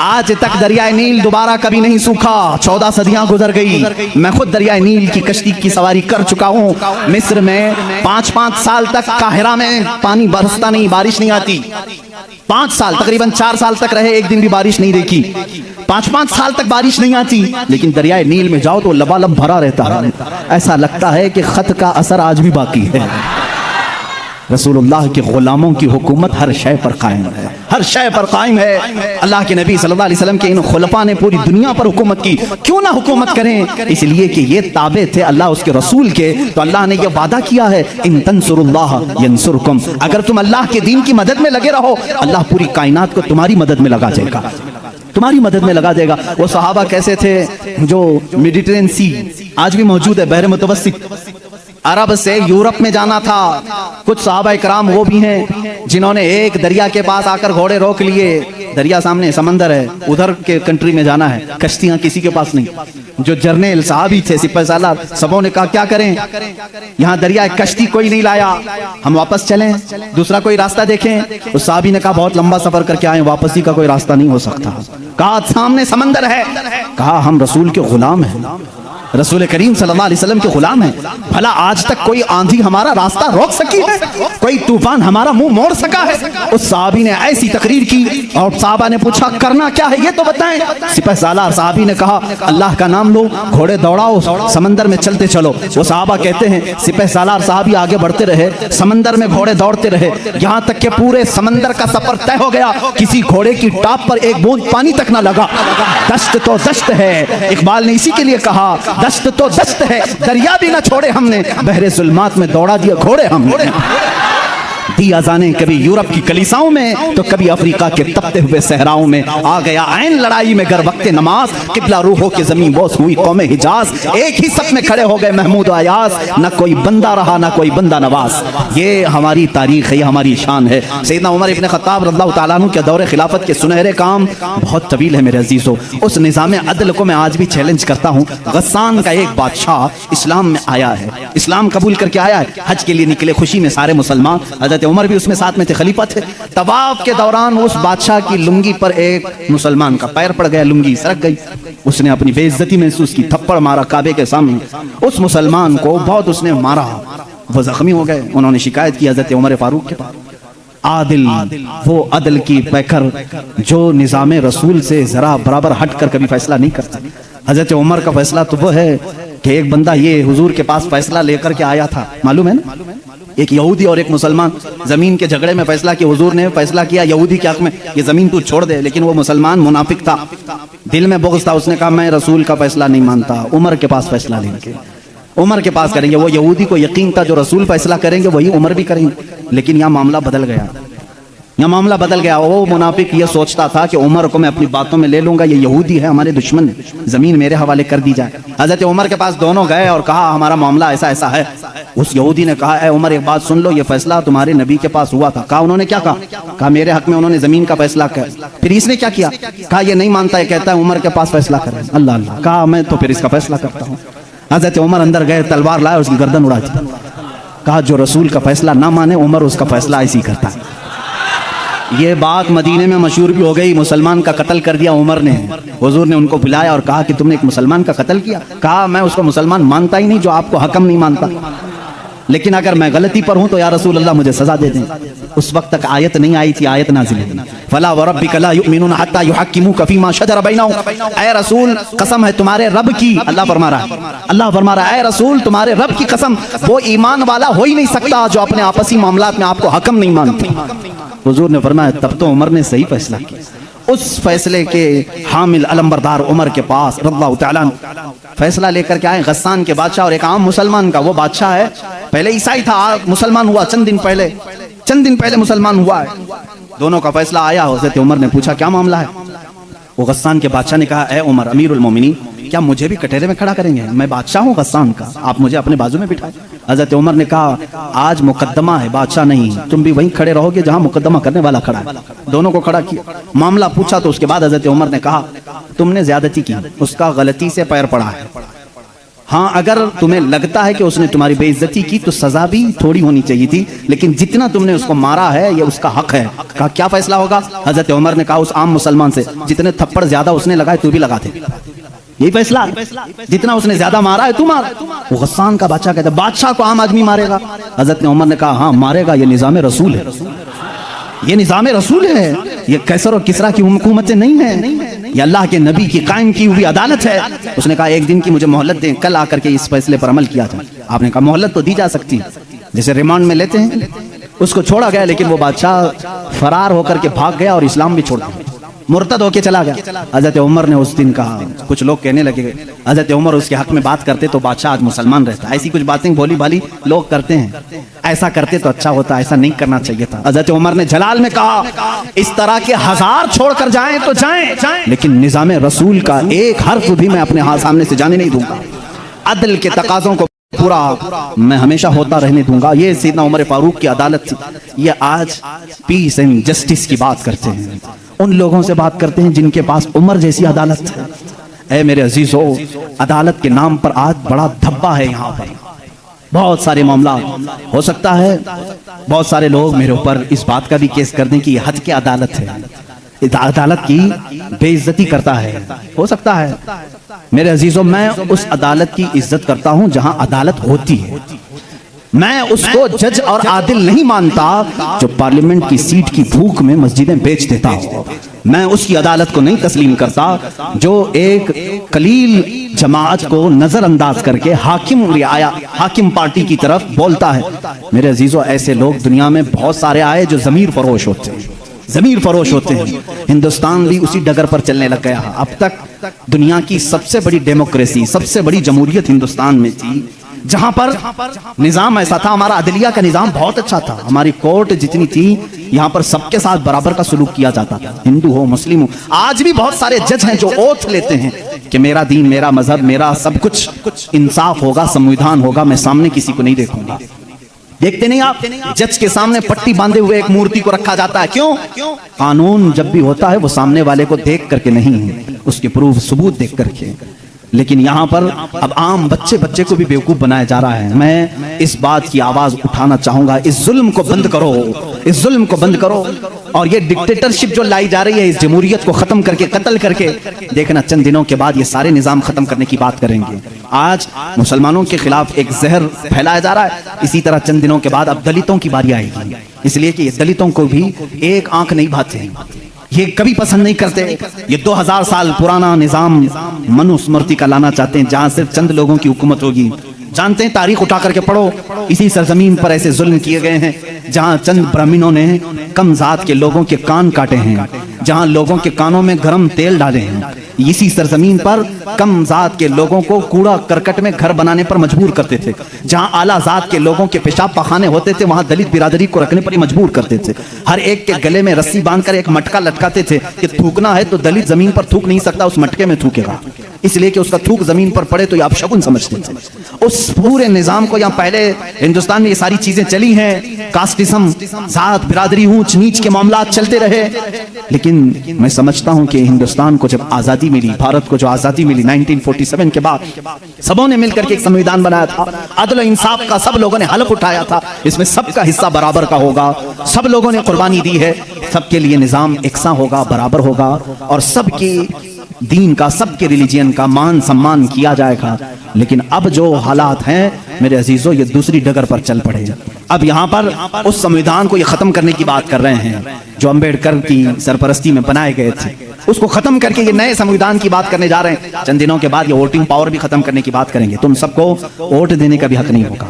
आज तक दरिया नील दोबारा कभी नहीं सूखा। 14 सदियां गुजर गई। मैं खुद दरिया नील की कश्ती की सवारी कर चुका हूँ। मिस्र में 5-5 साल तक काहिरा में पानी बरसता नहीं, बारिश नहीं आती। 5 साल, तकरीबन 4 साल तक रहे, एक दिन भी बारिश नहीं देखी। 5-5 साल तक बारिश नहीं आती, लेकिन दरिया नील में जाओ तो लबालब भरा रहता है। ऐसा लगता है कि खत का असर आज भी बाकी है। रसूलुल्लाह के गुलामों की हुकूमत हर शय पर कायम है, हर शय पर कायम है। अल्लाह के नबी सल्लल्लाहु अलैहि वसल्लम के इन खुलफा ने पूरी दुनिया पर हुकूमत की। क्यों ना हुकूमत करें? इसलिए कि ये ताबे थे अल्लाह उसके रसूल के। तो अल्लाह ने ये वादा किया है, इन तंसुरुल्लाह यंसुरकुम, अगर तुम अल्लाह के दीन की मदद में लगे रहो, अल्लाह पूरी कायनात को तुम्हारी मदद में लगा देगा, तुम्हारी मदद में लगा देगा। वो सहाबा कैसे थे जो मेडिटेरियन सी आज भी मौजूद है, बहर मुतवस्सित, अरब से यूरोप में जाना था। कुछ सहाबा इकराम वो भी हैं जिन्होंने एक दरिया के पास आकर घोड़े रोक लिए। दरिया सामने, समंदर है, उधर के कंट्री में जाना है, कश्तियां किसी के पास नहीं। जो जर्नल साहबी थे, सिपाही सालार, सबों ने कहा क्या करें, यहाँ दरिया कश्ती कोई नहीं लाया, हम वापस चलें, दूसरा कोई रास्ता देखें। उस साहबी ने कहा बहुत लंबा सफर करके आए, वापसी का कोई रास्ता नहीं हो सकता। कहा सामने समंदर है, कहा हम रसूल के गुलाम हैं, रसूल करीम सल्लल्लाहु अलैहि वसल्लम के गुलाम हैं। भला आज तक कोई आंधी हमारा रास्ता रोक सकी है? कोई तूफान हमारा मुंह मोड़ सका है? उस साहबी ने ऐसी तकरीर की और साहबा ने पूछा करना क्या है ये तो बताएं। सिपाही सालार साहबी ने कहा अल्लाह का नाम लो, घोड़े दौड़ाओ, समंदर में चलते चलो। वो साहबा कहते हैं सिपाही सालार साहबी आगे बढ़ते रहे, समंदर में घोड़े दौड़ते रहे, यहाँ तक के पूरे समंदर का सफर तय हो गया। किसी घोड़े की टाप पर एक बूंद पानी तक न लगा। दश्त तो दश्त है, इकबाल ने इसी के लिए कहा दश्त तो दश्त है, दरिया भी ना छोड़े हमने, बहरे जुल्मात में दौड़ा दिया घोड़े हमने। दी अज़ानें कभी यूरोप की कलीसाओं में तो कभी अफ्रीका के तपते हुए सहराओं में। आ गया ऐन लड़ाई में गर वक्ते नमाज, किबला रूहों की जमीन बोस हुई कौमे हिजाज। एक ही सफ में खड़े हो गए महमूद अयाज, न कोई बंदा रहा न कोई बंदा नवाज। ये हमारी तारीख है, ये हमारी शान है। सैयदना उमर इब्न खत्ताब रज़ियल्लाहु ताला अन्हु के दौरे खिलाफत के सुनहरे काम बहुत तवील है मेरे अजीजों। उस निज़ाम अदल को मैं आज भी चैलेंज करता हूँ। गस्सान का एक बादशाह इस्लाम में आया है, इस्लाम कबूल करके आया है, हज के लिए निकले खुशी में सारे मुसलमान, हजरत उमर भी उसमें साथ में थे, खलीफा थे। तवाफ के दौरान उस बादशाह की लुंगी पर एक मुसलमान का पैर पड़ गया, लुंगी सरक गई। उसने अपनी बेइज्जती महसूस की, थप्पड़ मारा काबे के सामने। उस मुसलमान को बहुत उसने मारा, वो जख्मी हो गए। उन्होंने शिकायत की हजरत उमर फारूक के पास। आदिल, वो अदल की पैकर जो निज़ाम रसूल से जरा बराबर हट कर कभी फैसला नहीं करता। हजरत उमर का फैसला तो वो है कि एक बंदा ये हुजूर के पास फैसला लेकर के आया था, मालूम है ना, एक यहूदी और एक मुसलमान जमीन के झगड़े में फैसला किया। हुजूर ने फैसला किया यहूदी के हक में, ये जमीन तू छोड़ दे, लेकिन वो मुसलमान मुनाफिक था, दिल में बुग़्ज़ था। उसने कहा मैं रसूल का फैसला नहीं मानता, उमर के पास फैसला लेंगे, उमर के पास करेंगे। वो यहूदी को यकीन था जो रसूल फैसला करेंगे वही उमर भी करेंगे, लेकिन यहाँ मामला बदल गया। यह मामला बदल गया। वो मुनाफिक ये सोचता था कि उमर को मैं अपनी बातों में ले लूंगा, ये यहूदी है, हमारे दुश्मन है, जमीन मेरे हवाले कर दी जाए। हजरत उमर के पास दोनों गए और कहा हमारा मामला ऐसा ऐसा है। उस यहूदी ने कहा, ए उमर एक बात सुन लो, ये फैसला तुम्हारे नबी के पास हुआ था। कहा उन्होंने क्या कहा? मेरे हक में उन्होंने जमीन का फैसला किया। फिर इसने क्या किया? कहा ये नहीं मानता है, कहता है उमर के पास फैसला करें। अल्लाह अल्लाह। कहा मैं तो फिर इसका फैसला करता हूँ। हजरत उमर अंदर गए, तलवार लाए, उसकी गर्दन उड़ा दी। कहा जो रसूल का फैसला ना माने उमर उसका फैसला ऐसी करता है। ये बात मदीने में मशहूर भी हो गई। मुसलमान का कत्ल कर दिया उमर ने। हुजूर ने उनको बुलाया और कहा कि तुमने एक मुसलमान का कत्ल किया। कहा मैं उसको मुसलमान मानता ही नहीं जो आपको हकम नहीं मानता, लेकिन अगर मैं गलती पर हूं तो या रसूल अल्लाह मुझे सजा दे दें। उस वक्त तक आयत नहीं आई थी, आयत नाज़िल हुई, फला व रब्बिका ला युमिनूना हत्ता युहक्किमूका फीमा शजरा बैनहुम। ऐ रसूल कसम है तुम्हारे रब की, अल्लाह फरमा रहा है, अल्लाह फरमा रहा है, ऐ रसूल तुम्हारे रब की कसम, वो ईमान वाला हो ही नहीं सकता जो अपने आपसी मामलात में आपको हकम नहीं मानते। हुजूर ने फरमाया तब तो उमर ने सही फैसला किया। उस फैसले के हामिल अलंबरदार उमर के पास रज़ियल्लाहु तआला अन्हु फैसला लेकर के आए गस्सान के बादशाह और एक आम मुसलमान का। वो बादशाह है, पहले ईसाई था, मुसलमान हुआ चंद दिन पहले मुसलमान हुआ है। दोनों का फैसला आया। हज़रत उमर ने पूछा क्या मामला है? वो गस्सान के बादशाह ने कहा, ए उमर अमीरुल मोमिनीन, क्या मुझे भी कटहरे में खड़ा करेंगे? मैं बादशाह हूँ गस्सान का, आप मुझे अपने बाजू में बिठाएं। हज़रत उमर ने कहा आज मुकद्दमा है, बादशाह नहीं, तुम भी वहीं खड़े रहोगे जहां मुकद्दमा करने वाला खड़ा है। दोनों को खड़ा किया, मामला पूछा तो उसके बाद हज़रत उमर ने कहा तुमने ज्यादती की, उसका गलती से पैर पड़ा है। हाँ अगर तुम्हें लगता है कि उसने तुम्हारी बेइज्जती की तो सजा भी थोड़ी होनी चाहिए थी, लेकिन जितना तुमने उसको मारा है ये उसका हक है। कहा क्या फैसला होगा? हज़रत उमर ने कहा उस आम मुसलमान से जितने थप्पड़ ज्यादा उसने लगाए तू भी लगा दे, यही फैसला, जितना उसने ज्यादा मारा है तू मार। वो गस्सान का बादशाह कहता बादशाह को आम आदमी मारेगा? हज़रत उमर ने कहा हाँ मारेगा, ये निज़ाम रसूल है, ये निज़ाम रसूल है, ये कैसर और किसरा की हुकूमतें नहीं है, ये अल्लाह के नबी की कायम की हुई अदालत है। उसने कहा एक दिन की मुझे मोहलत दें, कल आकर के इस फैसले पर अमल किया जाए। आपने कहा मोहलत तो दी जा सकती है, जैसे रिमांड में लेते हैं। उसको छोड़ा गया, लेकिन वो बादशाह फरार होकर के भाग गया और इस्लाम भी छोड़ दिया, मुर्तद होके चला गया। हज़रत उमर ने उस दिन कहा, कुछ लोग कहने लगे हज़रत उमर उसके हक में बात करते तो बादशाह आज मुसलमान रहता। ऐसी कुछ बातें भोली भाली लोग करते हैं, ऐसा करते तो अच्छा होता, ऐसा नहीं करना चाहिए था। हज़रत उमर ने जलाल में कहा इस तरह के 1000 छोड़कर जाएं तो जाएं, लेकिन निज़ाम रसूल का एक हर्फ भी मैं अपने हाथ सामने से जाने नहीं दूंगा। अदल के तकाज़ों को पूरा मैं हमेशा होता रहने दूंगा। ये सैयदना उमर फारूक की अदालत थी। ये आज पीस एंड जस्टिस की बात करते हैं, उन लोगों से बात करते हैं जिनके पास उमर जैसी अदालत है। ऐ मेरे अजीजों, अदालत के नाम पर आज बड़ा धब्बा है। यहाँ पर बहुत सारे मामला हो सकता है, बहुत सारे लोग मेरे ऊपर इस बात का भी केस कर दें कि हद की अदालत है, अदालत की बेइज्जती करता है। हो सकता है मेरे अजीजों, मैं उस अदालत की इज्जत करता हूं जहां अदालत होती है। मैं उसको जज और आदिल नहीं मानता जो पार्लियामेंट की सीट की भूख में मस्जिदें बेच देता हो। मैं उसकी अदालत को नहीं तस्लीम करता जो एक कलील जमात को नजरअंदाज करके हाकिम पार्टी की तरफ बोलता है। मेरे अजीजों, ऐसे लोग दुनिया में बहुत सारे आए जो जमीर फरोश होते हैं, जमीर फरोश होते हैं। हिंदुस्तान भी उसी डगर पर चलने लग गया। अब तक दुनिया की सबसे बड़ी डेमोक्रेसी, सबसे बड़ी जमहूरियत हिंदुस्तान में थी, जहां पर निजाम ऐसा था। हमारा अदलिया का निजाम बहुत अच्छा था, हमारी कोर्ट जितनी थी यहाँ पर सबके साथ बराबर का सलूक किया जाता था, हिंदू हो मुस्लिम हो। आज भी बहुत सारे जज हैं जो ओथ लेते हैं कि मेरा दीन, मेरा मजहब, मेरा सब कुछ इंसाफ होगा, संविधान होगा, मैं सामने किसी को नहीं देखूंगा। देखते नहीं आप, जज के सामने पट्टी बांधे हुए एक मूर्ति को रखा जाता है। क्यों? कानून जब भी होता है वो सामने वाले को देख करके नहीं, उसके प्रूफ सबूत देख करके। लेकिन यहाँ पर अब आम बच्चे को भी बेवकूफ बनाया जा रहा है। मैं इस बात की आवाज उठाना चाहूंगा, इस जुल्म को बंद करो, इस जुल्म को बंद करो। और ये डिक्टेटरशिप जो लाई जा रही है, इस जमहूरियत को खत्म करके, कत्ल करके, देखना चंद दिनों के बाद ये सारे निजाम खत्म करने की बात करेंगे। आज मुसलमानों के खिलाफ एक जहर फैलाया जा रहा है, इसी तरह चंद दिनों के बाद अब दलितों की बारी आएगी। इसलिए कि ये दलितों को भी एक आंख नहीं भाते, ये कभी पसंद नहीं करते। ये 2000 साल पुराना निजाम मनुस्मृति का लाना चाहते हैं, जहां सिर्फ चंद लोगों की हुकूमत होगी। जानते हैं, तारीख उठा करके पढ़ो, इसी सरजमीन पर ऐसे जुल्म किए गए हैं जहां चंद ब्राह्मणों ने कम जात के लोगों के कान काटे हैं, जहां लोगों के कानों में गरम तेल डाले हैं, इसी सरजमीन पर कम जात के लोगों को कूड़ा करकट में घर बनाने पर मजबूर करते थे। जहां आला जात के लोगों के पेशाब पखाने होते थे वहां दलित बिरादरी को रखने पर ही मजबूर करते थे। हर एक के गले में रस्सी बांधकर एक मटका लटकाते थे कि थूकना है तो दलित जमीन पर थूक नहीं सकता, उस मटके में थूकेगा, इसलिए कि उसका थूक जमीन पर पड़े तो ये आप शगुन समझते थे। उस पूरे निजाम को, यहाँ पहले हिंदुस्तान में ये सारी चीजें चली हैं, कास्टिज्म, जात बिरादरी, ऊंच नीच के मामला चलते रहे। लेकिन मैं समझता हूं कि हिंदुस्तान को जब आजादी मिली, भारत को जो आजादी मिली 1947 के बाद, सबों ने मिलकर के एक संविधान बनाया था, अदल और इंसाफ का सब लोगों ने हलफ उठाया था, इसमें सबका हिस्सा बराबर का होगा, सब लोगों ने कुर्बानी दी है, सबके लिए निजाम एकसा होगा, बराबर होगा और सबकी दीन का, सबके रिलीजियन का मान सम्मान किया जाएगा। लेकिन अब जो हालात हैं मेरे अजीजों, ये दूसरी डगर पर चल पड़े। अब यहाँ पर उस संविधान को ये खत्म करने की बात कर रहे हैं जो अंबेडकर की सरपरस्ती में बनाए गए थे, उसको खत्म करके ये नए संविधान की बात करने जा रहे हैं। चंद दिनों के बाद ये वोटिंग पावर भी खत्म करने की बात करेंगे। तुम सबको वोट देने का भी हक नहीं होगा,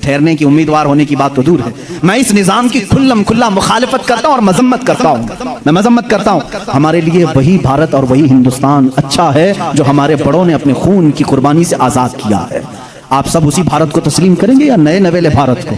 ठहरने की, उम्मीदवार होने की बात तो दूर है। मैं इस निजाम की खुल्लम खुल्ला मुखालिफत करता हूं और मजम्मत करता हूं, मैं मजम्मत करता हूं। हमारे लिए वही भारत और वही हिंदुस्तान अच्छा है जो हमारे बड़ों ने अपने खून की कुर्बानी से आजाद किया है। आप सब उसी भारत को तस्लीम करेंगे या नए नवेले भारत को?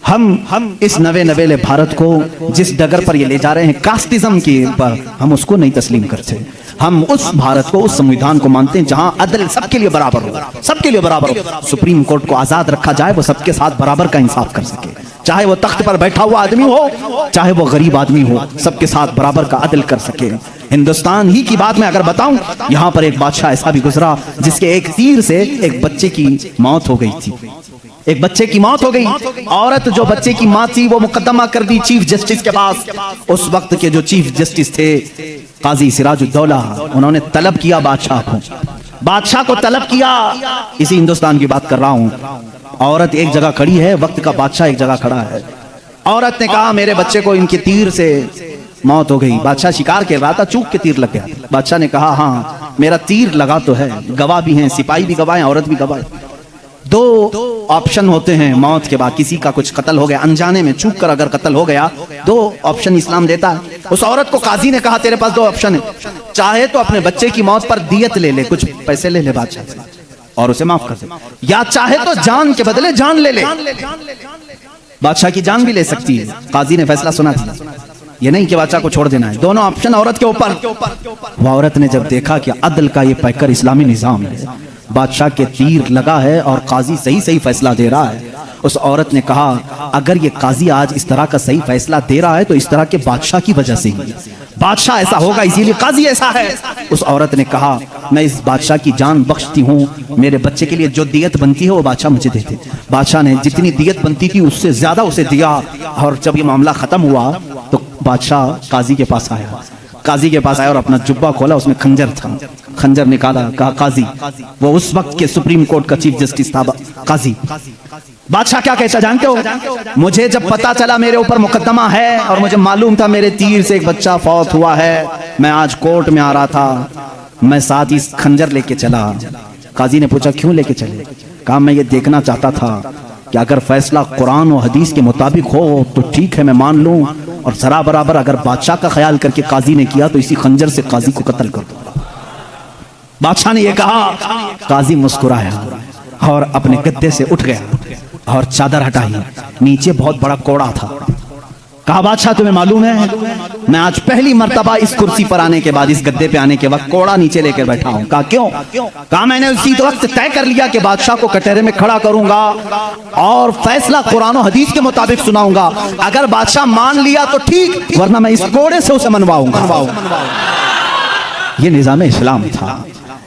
हम इस नवे नवेले भारत को जिस डगर पर ये ले जा रहे हैं कास्टिज्म के पर, हम उसको नहीं तस्लीम करते। हम उस भारत को, उस संविधान को मानते हैं जहां अदल सबके लिए बराबर हो, सबके लिए बराबर हो। सुप्रीम कोर्ट को आजाद रखा जाए, वो सबके साथ बराबर का इंसाफ कर सके, चाहे वो तख्त पर बैठा हुआ आदमी हो, चाहे वो गरीब आदमी हो, सबके साथ बराबर का अदल कर सके। हिंदुस्तान ही की बात मैं अगर बताऊं, यहां पर एक बादशाह ऐसा भी गुजरा जिसके एक तीर से एक बच्चे की मौत हो गई थी, एक बच्चे की मौत हो गई। औरत जो बच्चे की मां थी वो मुकदमा कर दी चीफ जस्टिस के पास। उस वक्त के जो चीफ जस्टिस थे काजी सिराजुद्दौला, उन्होंने तलब किया बादशाह को तलब किया। इसी हिंदुस्तान की बात कर रहा हूं। औरत एक जगह खड़ी है, वक्त का बादशाह एक जगह खड़ा है। औरत ने कहा मेरे बच्चे को इनके तीर से मौत हो गई। बादशाह शिकार खेल रहा था, चूक के तीर लग गया। बादशाह ने कहा हाँ मेरा तीर लगा तो है, गवाह भी हैं, सिपाही भी गवाह हैं, औरत भी गवाह है। दो ऑप्शन होते हैं मौत के बाद, किसी का कुछ कत्ल हो गया अनजाने में, चूक कर अगर कत्ल हो गया, दो ऑप्शन इस्लाम देता है। उस औरत को काजी ने कहा तेरे पास दो ऑप्शन है, चाहे तो अपने बच्चे की मौत पर दियत ले ले, कुछ पैसे ले ले बादशाह से और उसे माफ कर दे, या चाहे तो जान के बदले जान ले ले। बादशाह की जान भी ले सकती है। काजी ने फैसला सुना था, ये नहीं कि बादशाह को छोड़ देना है, दोनों ऑप्शन औरत के ऊपर। वो औरत ने जब देखा कि अदल का ये पैकर इस्लामी निजाम है, बादशाह के तीर लगा है और काजी सही सही फैसला दे रहा है, उस औरत ने कहा अगर ये काजी आज इस तरह का सही फैसला दे रहा है तो इस तरह के बादशाह की वजह से ही, बादशाह ऐसा होगा इसीलिए काजी ऐसा है। उस औरत ने कहा मैं इस बादशाह की जान बख्शती हूँ, मेरे बच्चे के लिए जो दियत बनती है वो बादशाह मुझे दे दे। बादशाह ने जितनी दियत बनती थी उससे ज्यादा उसे दिया। और जब ये मामला खत्म हुआ तो बादशाह काजी के पास आया, काजी के पास आया और अपना जुब्बा खोला, उसमें खंजर था, खंजर निकाला, कहा काजी, वो उस वक्त के सुप्रीम कोर्ट का चीफ जस्टिस था काजी। बादशाह क्या कहता जानते हो, मुझे जब पता चला मेरे ऊपर मुकदमा है और मुझे मालूम था मेरे तीर से एक बच्चा फौत हुआ है, मैं आज कोर्ट में आ रहा था, मैं साथ ही खंजर लेके चला। काजी ने पूछा क्यों लेके चले? कहा मैं ये देखना चाहता था कि अगर फैसला कुरान और हदीस के मुताबिक हो तो ठीक है मैं मान लूं, और जरा बराबर अगर बादशाह का ख्याल करके काजी ने किया तो इसी खंजर से काजी को कत्ल कर दो। बादशाह ने यह कहा, काजी मुस्कुराया और अपने गद्दे से उठ गया और चादर हटाई, नीचे बहुत बड़ा कोड़ा था। कहा बादशाह तुम्हें मालूम है मैं आज पहली मर्तबा इस कुर्सी पर आने के बाद, इस गद्दे पे आने के वक्त कोड़ा नीचे लेकर बैठा हूं। कहा क्यों? कहा मैंने उसी वक्त तय कर लिया कि बादशाह को कटहरे में खड़ा करूंगा और फैसला कुरान और हदीस के मुताबिक सुनाऊंगा, अगर बादशाह मान लिया तो ठीक, वरना मैं इस कोड़े से उसे मनवाऊंगा। ये निजाम इस्लाम था,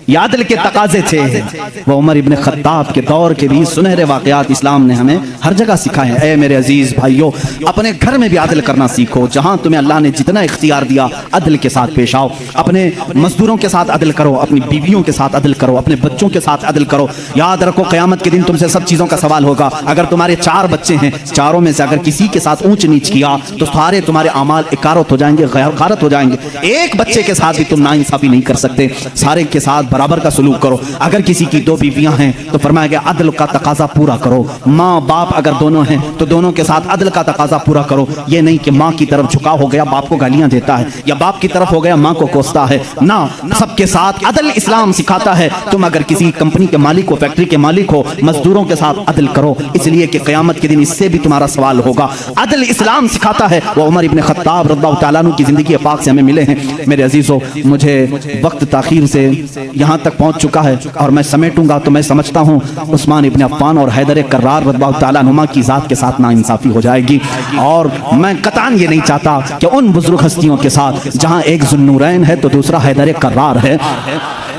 यादल के तकाजे थे। वो उमर इब्ने खत्ताब के दौर के भी सुनहरे वाकयात इस्लाम ने हमें हर जगह सिखाए हैं। ऐ मेरे अजीज भाइयों, अपने घर में भी आदल करना सीखो, जहां तुम्हें अल्लाह ने जितना इख्तियार दिया अदल के साथ पेश आओ। अपने मजदूरों के साथ अदल करो, अपनी बीवियों के साथ अदल करो, अपने बच्चों के साथ अदल करो। याद रखो क़यामत के दिन तुमसे सब चीजों का सवाल होगा। अगर तुम्हारे 4 बच्चे हैं, चारों में से अगर किसी के साथ ऊंच नीच किया तो सारे तुम्हारे अमाल इकारत हो जाएंगे, गैरत हो जाएंगे। एक बच्चे के साथ भी तुम नाइंसाफी नहीं कर सकते, सारे के साथ बराबर का सलूक करो। अगर किसी की 2 बीवियां हैं तो फरमाया गया अदल का तकाजा पूरा करो। माँ बाप अगर दोनों हैं तो दोनों के साथ अदल का तकाजा पूरा करो। ये नहीं कि माँ की तरफ झुकाव हो गया बाप को गालियां देता है, या बाप की तरफ हो गया माँ को कोसता है। ना, सबके साथ अदल इस्लाम सिखाता है। तुम अगर किसी कंपनी के मालिक हो, फैक्ट्री के मालिक हो, मजदूरों के साथ अदल करो, इसलिए कि क़यामत के दिन इससे भी तुम्हारा सवाल होगा। अदल इस्लाम सिखाता है। वो उमर इब्न खत्ताब रज़ियल्लाहु ताला अन्हु की जिंदगी पाक से हमें मिले हैं। मेरे अजीजों, मुझे वक्त ताखीर से यहाँ तक पहुँच चुका है और मैं समेटूंगा तो मैं समझता हूँ उस्मान इब्न अफ़्फ़ान और हैदर कर्रार रज़ियल्लाहु ताला अन्हुमा की ज़ात के साथ नाइंसाफ़ी हो जाएगी। और मैं कतान ये नहीं चाहता कि उन बुजुर्ग हस्तियों के साथ जहाँ एक ज़ुन्नूरैन है तो दूसरा हैदर कर्रार है,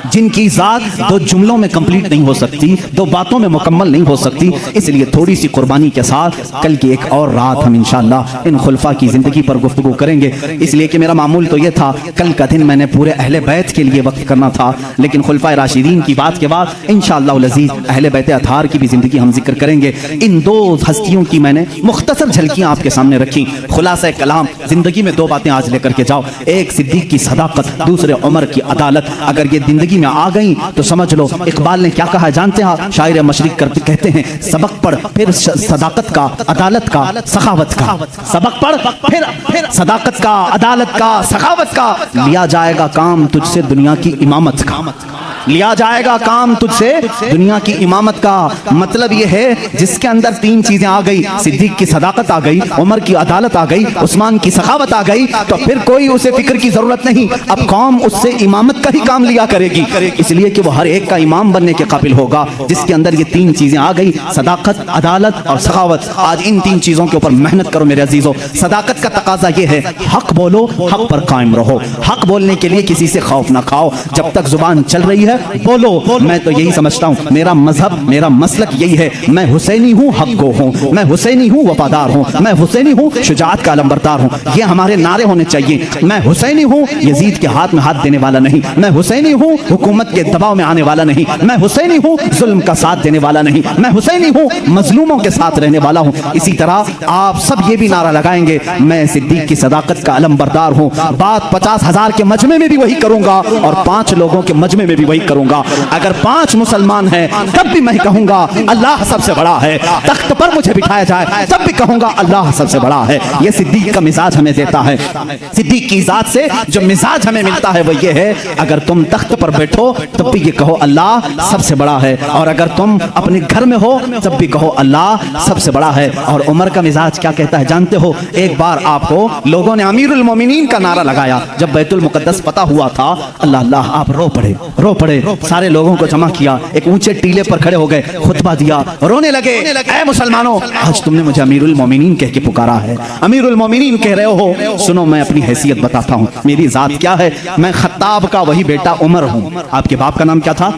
जिनकी ज़ात 2 जुमलों में कंप्लीट नहीं हो सकती, 2 बातों में मुकम्मल नहीं हो सकती, इसलिए थोड़ी सी कुर्बानी के साथ कल की एक और रात हम इंशाअल्लाह इन खुलफा की ज़िंदगी पर गुफ्तगू करेंगे। इसलिए कि मेरा मामूल तो ये था कल का दिन मैंने पूरे अहले बैत के लिए वक्त करना था, लेकिन खुलफा राशिदीन की बात के बाद इंशाअल्लाह अज़ीज़ अहले बैत अताहार की भी ज़िंदगी हम जिक्र करेंगे। इन 2 हस्तियों की मैंने मुख्तसर झलकियाँ आपके सामने रखी। खुलासा कलाम, ज़िंदगी में 2 बातें आज लेकर के जाओ, एक सिद्दीक की सदाकत, दूसरे उमर की अदालत। अगर ये जिंदगी में आ गई तो समझ लो इकबाल ने क्या कहा जानते हैं? शायर मशरिक करते कहते हैं सबक पढ़ फिर सदाकत का, अदालत का, सखावत का। सबक पढ़ फिर सदाकत का, अदालत का, सखावत का। लिया जाएगा काम तुझसे दुनिया की इमामत का, लिया जाएगा काम तुझसे दुनिया की इमामत का। मतलब यह है जिसके अंदर 3 चीजें आ गई, सिद्दीक की सदाकत आ गई, उमर की अदालत आ गई, उस्मान की सखावत आ गई, तो फिर कोई उसे फिक्र की जरूरत नहीं। अब कौम उससे इमामत का ही काम लिया करेगी, इसलिए कि वो हर एक का इमाम बनने के काबिल होगा जिसके अंदर ये 3 चीजें आ गई, सदाकत, अदालत और सखावत। आज इन 3 चीजों के ऊपर मेहनत करो मेरे अजीजों। सदाकत का तकाजा ये है हक बोलो, हक पर कायम रहो। हक बोलने के लिए किसी से खौफ ना खाओ, जब तक जुबान चल रही है बोलो। मैं तो यही समझता हूँ, मेरा मजहब, मेरा मसलक यही है। मैं हुसैनी हूँ, हक गो हूँ, मैं हुसैनी हूँ, वफादार हूँ, मैं हुसैनी हूँ, शुजाअत का अलंबरदार हूँ। ये हमारे नारे होने चाहिए। मैं हुसैनी हूँ, यजीद के हाथ में हाथ देने वाला नहीं। मैं हुसैनी हूँ, हुकूमत के दबाव में आने वाला नहीं। मैं हुसैनी हूँ, जुल्म का साथ देने वाला नहीं। मैं हुसैनी हूँ, मजलूमों के साथ रहने वाला हूँ। इसी तरह आप सब ये भी नारा लगाएंगे, मैं सिद्दीक की सदाकत का अलंबरदार हूँ। बात 50,000 के मजमे में भी वही करूंगा और 5 लोगों के मजमे में भी वही करूंगा। अगर 5 मुसलमान हैं तब भी मैं कहूंगा अल्लाह सबसे बड़ा है। तख्त पर मुझे बिठाया जाए तब भी कहूंगा अल्लाह सबसे बड़ा है। यह सिद्दीक का मिजाज हमें देता है। सिद्दीक की जात से जो मिजाज हमें मिलता है वो ये है, अगर तुम तख्त पर बैठो तब भी ये कहो अल्लाह सबसे बड़ा है, और अगर तुम अपने घर में हो तब भी कहो अल्लाह सबसे बड़ा है। और उमर का मिजाज क्या कहता है जानते हो? एक बार आपको लोगों ने अमीरुल मोमिनीन का नारा लगाया जब बैतुल मुकद्दस फतह हुआ था। अल्लाह अल्लाह, आप रो पड़े। सारे लोगों को जमा किया, एक ऊंचे टीले पर खड़े हो गए, खुतबा दिया, रोने लगे। ऐ मुसलमानों, आज तुमने मुझे अमीरुल मोमिनीन कह के पुकारा है, अमीरुल मोमिनीन कह रहे हो। सुनो, मैं अपनी हैसियत बताता हूँ, मेरी जात क्या है। मैं खत्ताब का वही बेटा उमर हूँ। आपके बाप का नाम क्या था?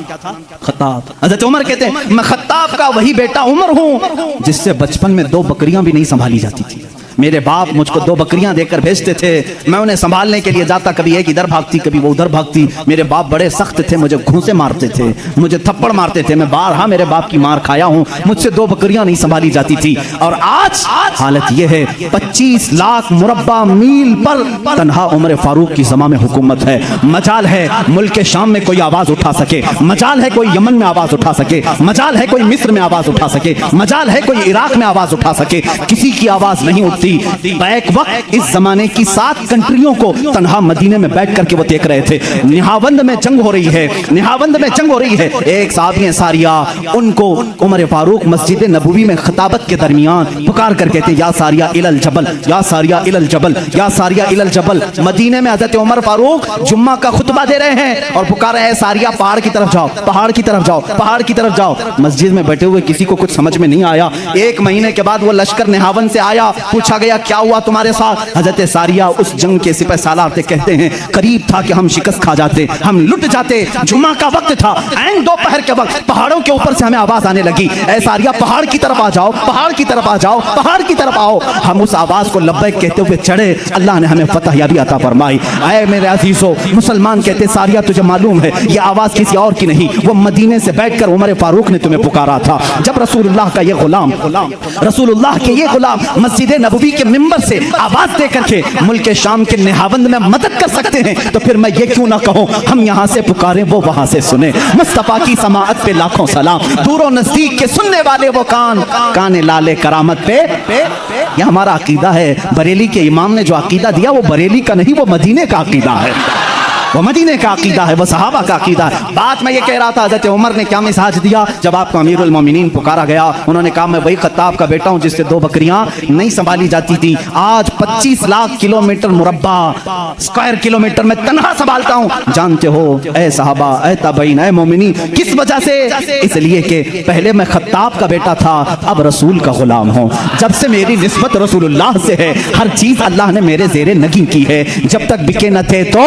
खत्ताब। हज़रत उमर कहते हैं मैं खत्ताब का वही बेटा उमर हूँ जिससे बचपन में 2 बकरियां भी नहीं संभाली जाती थी। मेरे बाप मुझको 2 बकरियां देकर भेजते थे, मैं उन्हें संभालने के लिए जाता, कभी एक इधर भागती कभी वो उधर भागती। मेरे बाप बड़े सख्त थे, मुझे घूंसे मारते थे, मुझे थप्पड़ मारते थे। मैं बारहा मेरे बाप की मार खाया हूं, मुझसे 2 बकरियां नहीं संभाली जाती थी। और आज हालत यह है 25 लाख मुरब्बा मील पर तन्हा उमर फारूक की ज़मा में हुकूमत है। मजाल है मुल्क के शाम में कोई आवाज उठा सके, मजाल है कोई यमन में आवाज उठा सके, मजाल है कोई मिस्र में आवाज उठा सके, मजाल है कोई इराक में आवाज उठा सके। किसी की आवाज नहीं उठती। बैक वक्त इस जमाने की 7 कंट्रियों को तन्हा मदीने में बैठ करके वो देख रहे थे। निहावंद में जंग हो रही है, निहावंद में जंग हो रही है। एक साहबी सारिया, उनको उमर फारूक मस्जिद नबवी में खिताबत के दरमियान पुकार कर कहते या सारिया इलल जबल, या सारिया इलल जबल, या सारिया इलल जबल। मदीने में हज़रत उमर फारूक जुम्मा का खुतबा दे रहे हैं और पुकार रहे हैं सारिया पहाड़ की तरफ जाओ, पहाड़ की तरफ जाओ, पहाड़ की तरफ जाओ। मस्जिद में बैठे हुए किसी को कुछ समझ में नहीं आया। 1 महीने के बाद वो लश्कर निहावंद से आया, पूछा गया क्या हुआ तुम्हारे साथ? हज़रत सारिया उस जंग के सिपह सालार थे, कहते हैं करीब था कि हम शिकस्त खा जाते, हम लुट जाते। जुम्मा का वक्त था, ऐन दोपहर के वक्त पहाड़ों के ऊपर से हमें आवाज आने लगी, ऐ सारिया पहाड़ की तरफ आ जाओ, पहाड़ की तरफ आ जाओ, पहाड़ की तरफ आओ। हम उस आवाज को लब्बैक कहते हुए चढ़े, अल्लाह ने हमें फतह याबी अता फरमाई। ऐ मेरे अजीजों, मुसलमान कहते सारिया तुझे मालूम है ये आवाज किसी और की नहीं, वो मदीने से बैठकर उमर फारूक ने तुम्हें पुकारा था। जब रसूलुल्लाह का ये गुलाम, रसूलुल्लाह के ये गुलाम मस्जिद नबवी नबी के मिंबर से आवाज दे करके मुल्क शाम के निहावंद में मदद कर सकते हैं तो फिर मैं ये क्यों ना कहूं, हम यहाँ से पुकारें वो वहां से सुने। मुस्तफा की समाअत पे लाखों सलाम, दूरों नजदीक के सुनने वाले वो कान लाले करामत पे। ये हमारा अकीदा है। बरेली के इमाम ने जो अकीदा दिया वो बरेली का नहीं, वो मदीने का अकीदा है, वो मदीने का अकीदा है, वो सहाबा का अकीदा है। बात मैं ये कह रहा था, हज़रत उमर ने क्या मिजाज दिया जब आपको अमीरुल मोमिनीन पुकारा गया। उन्होंने कहा मैं वही खत्ताब का बेटा हूं जिससे 2 बकरियां नहीं संभाली जाती थी, आज 25 लाख किलोमीटर मुरब्बा स्क्वायर किलोमीटर में तनहा संभालता हूं। जानते हो ए सहाबा, ए ताबईन, ए मोमिनीन, किस वजह से? इसलिए कि पहले मैं खत्ताब का बेटा था, अब रसूल का गुलाम हूं। जब से मेरी निस्बत रसूलुल्लाह से है, हर चीज अल्लाह ने मेरे ज़ेरे नगी की है। जब तक बिके न थे तो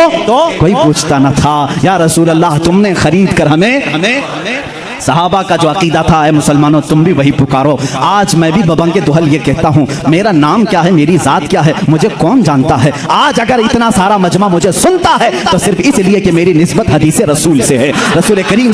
कोई पूछता न था, या रसूल अल्लाह तुमने खरीद कर हमें। सहाबा का जो अकीदा था, ऐ मुसलमानों तुम भी वही पुकारो। आज मैं भी बबंगे दुहल ये कहता हूँ, मेरा नाम क्या है, मेरी जात क्या है, मुझे कौन जानता है। आज अगर इतना सारा मजमा मुझे सुनता है तो सिर्फ इसलिए कि मेरी निस्बत हदीस रसूल से है। रसूल करीम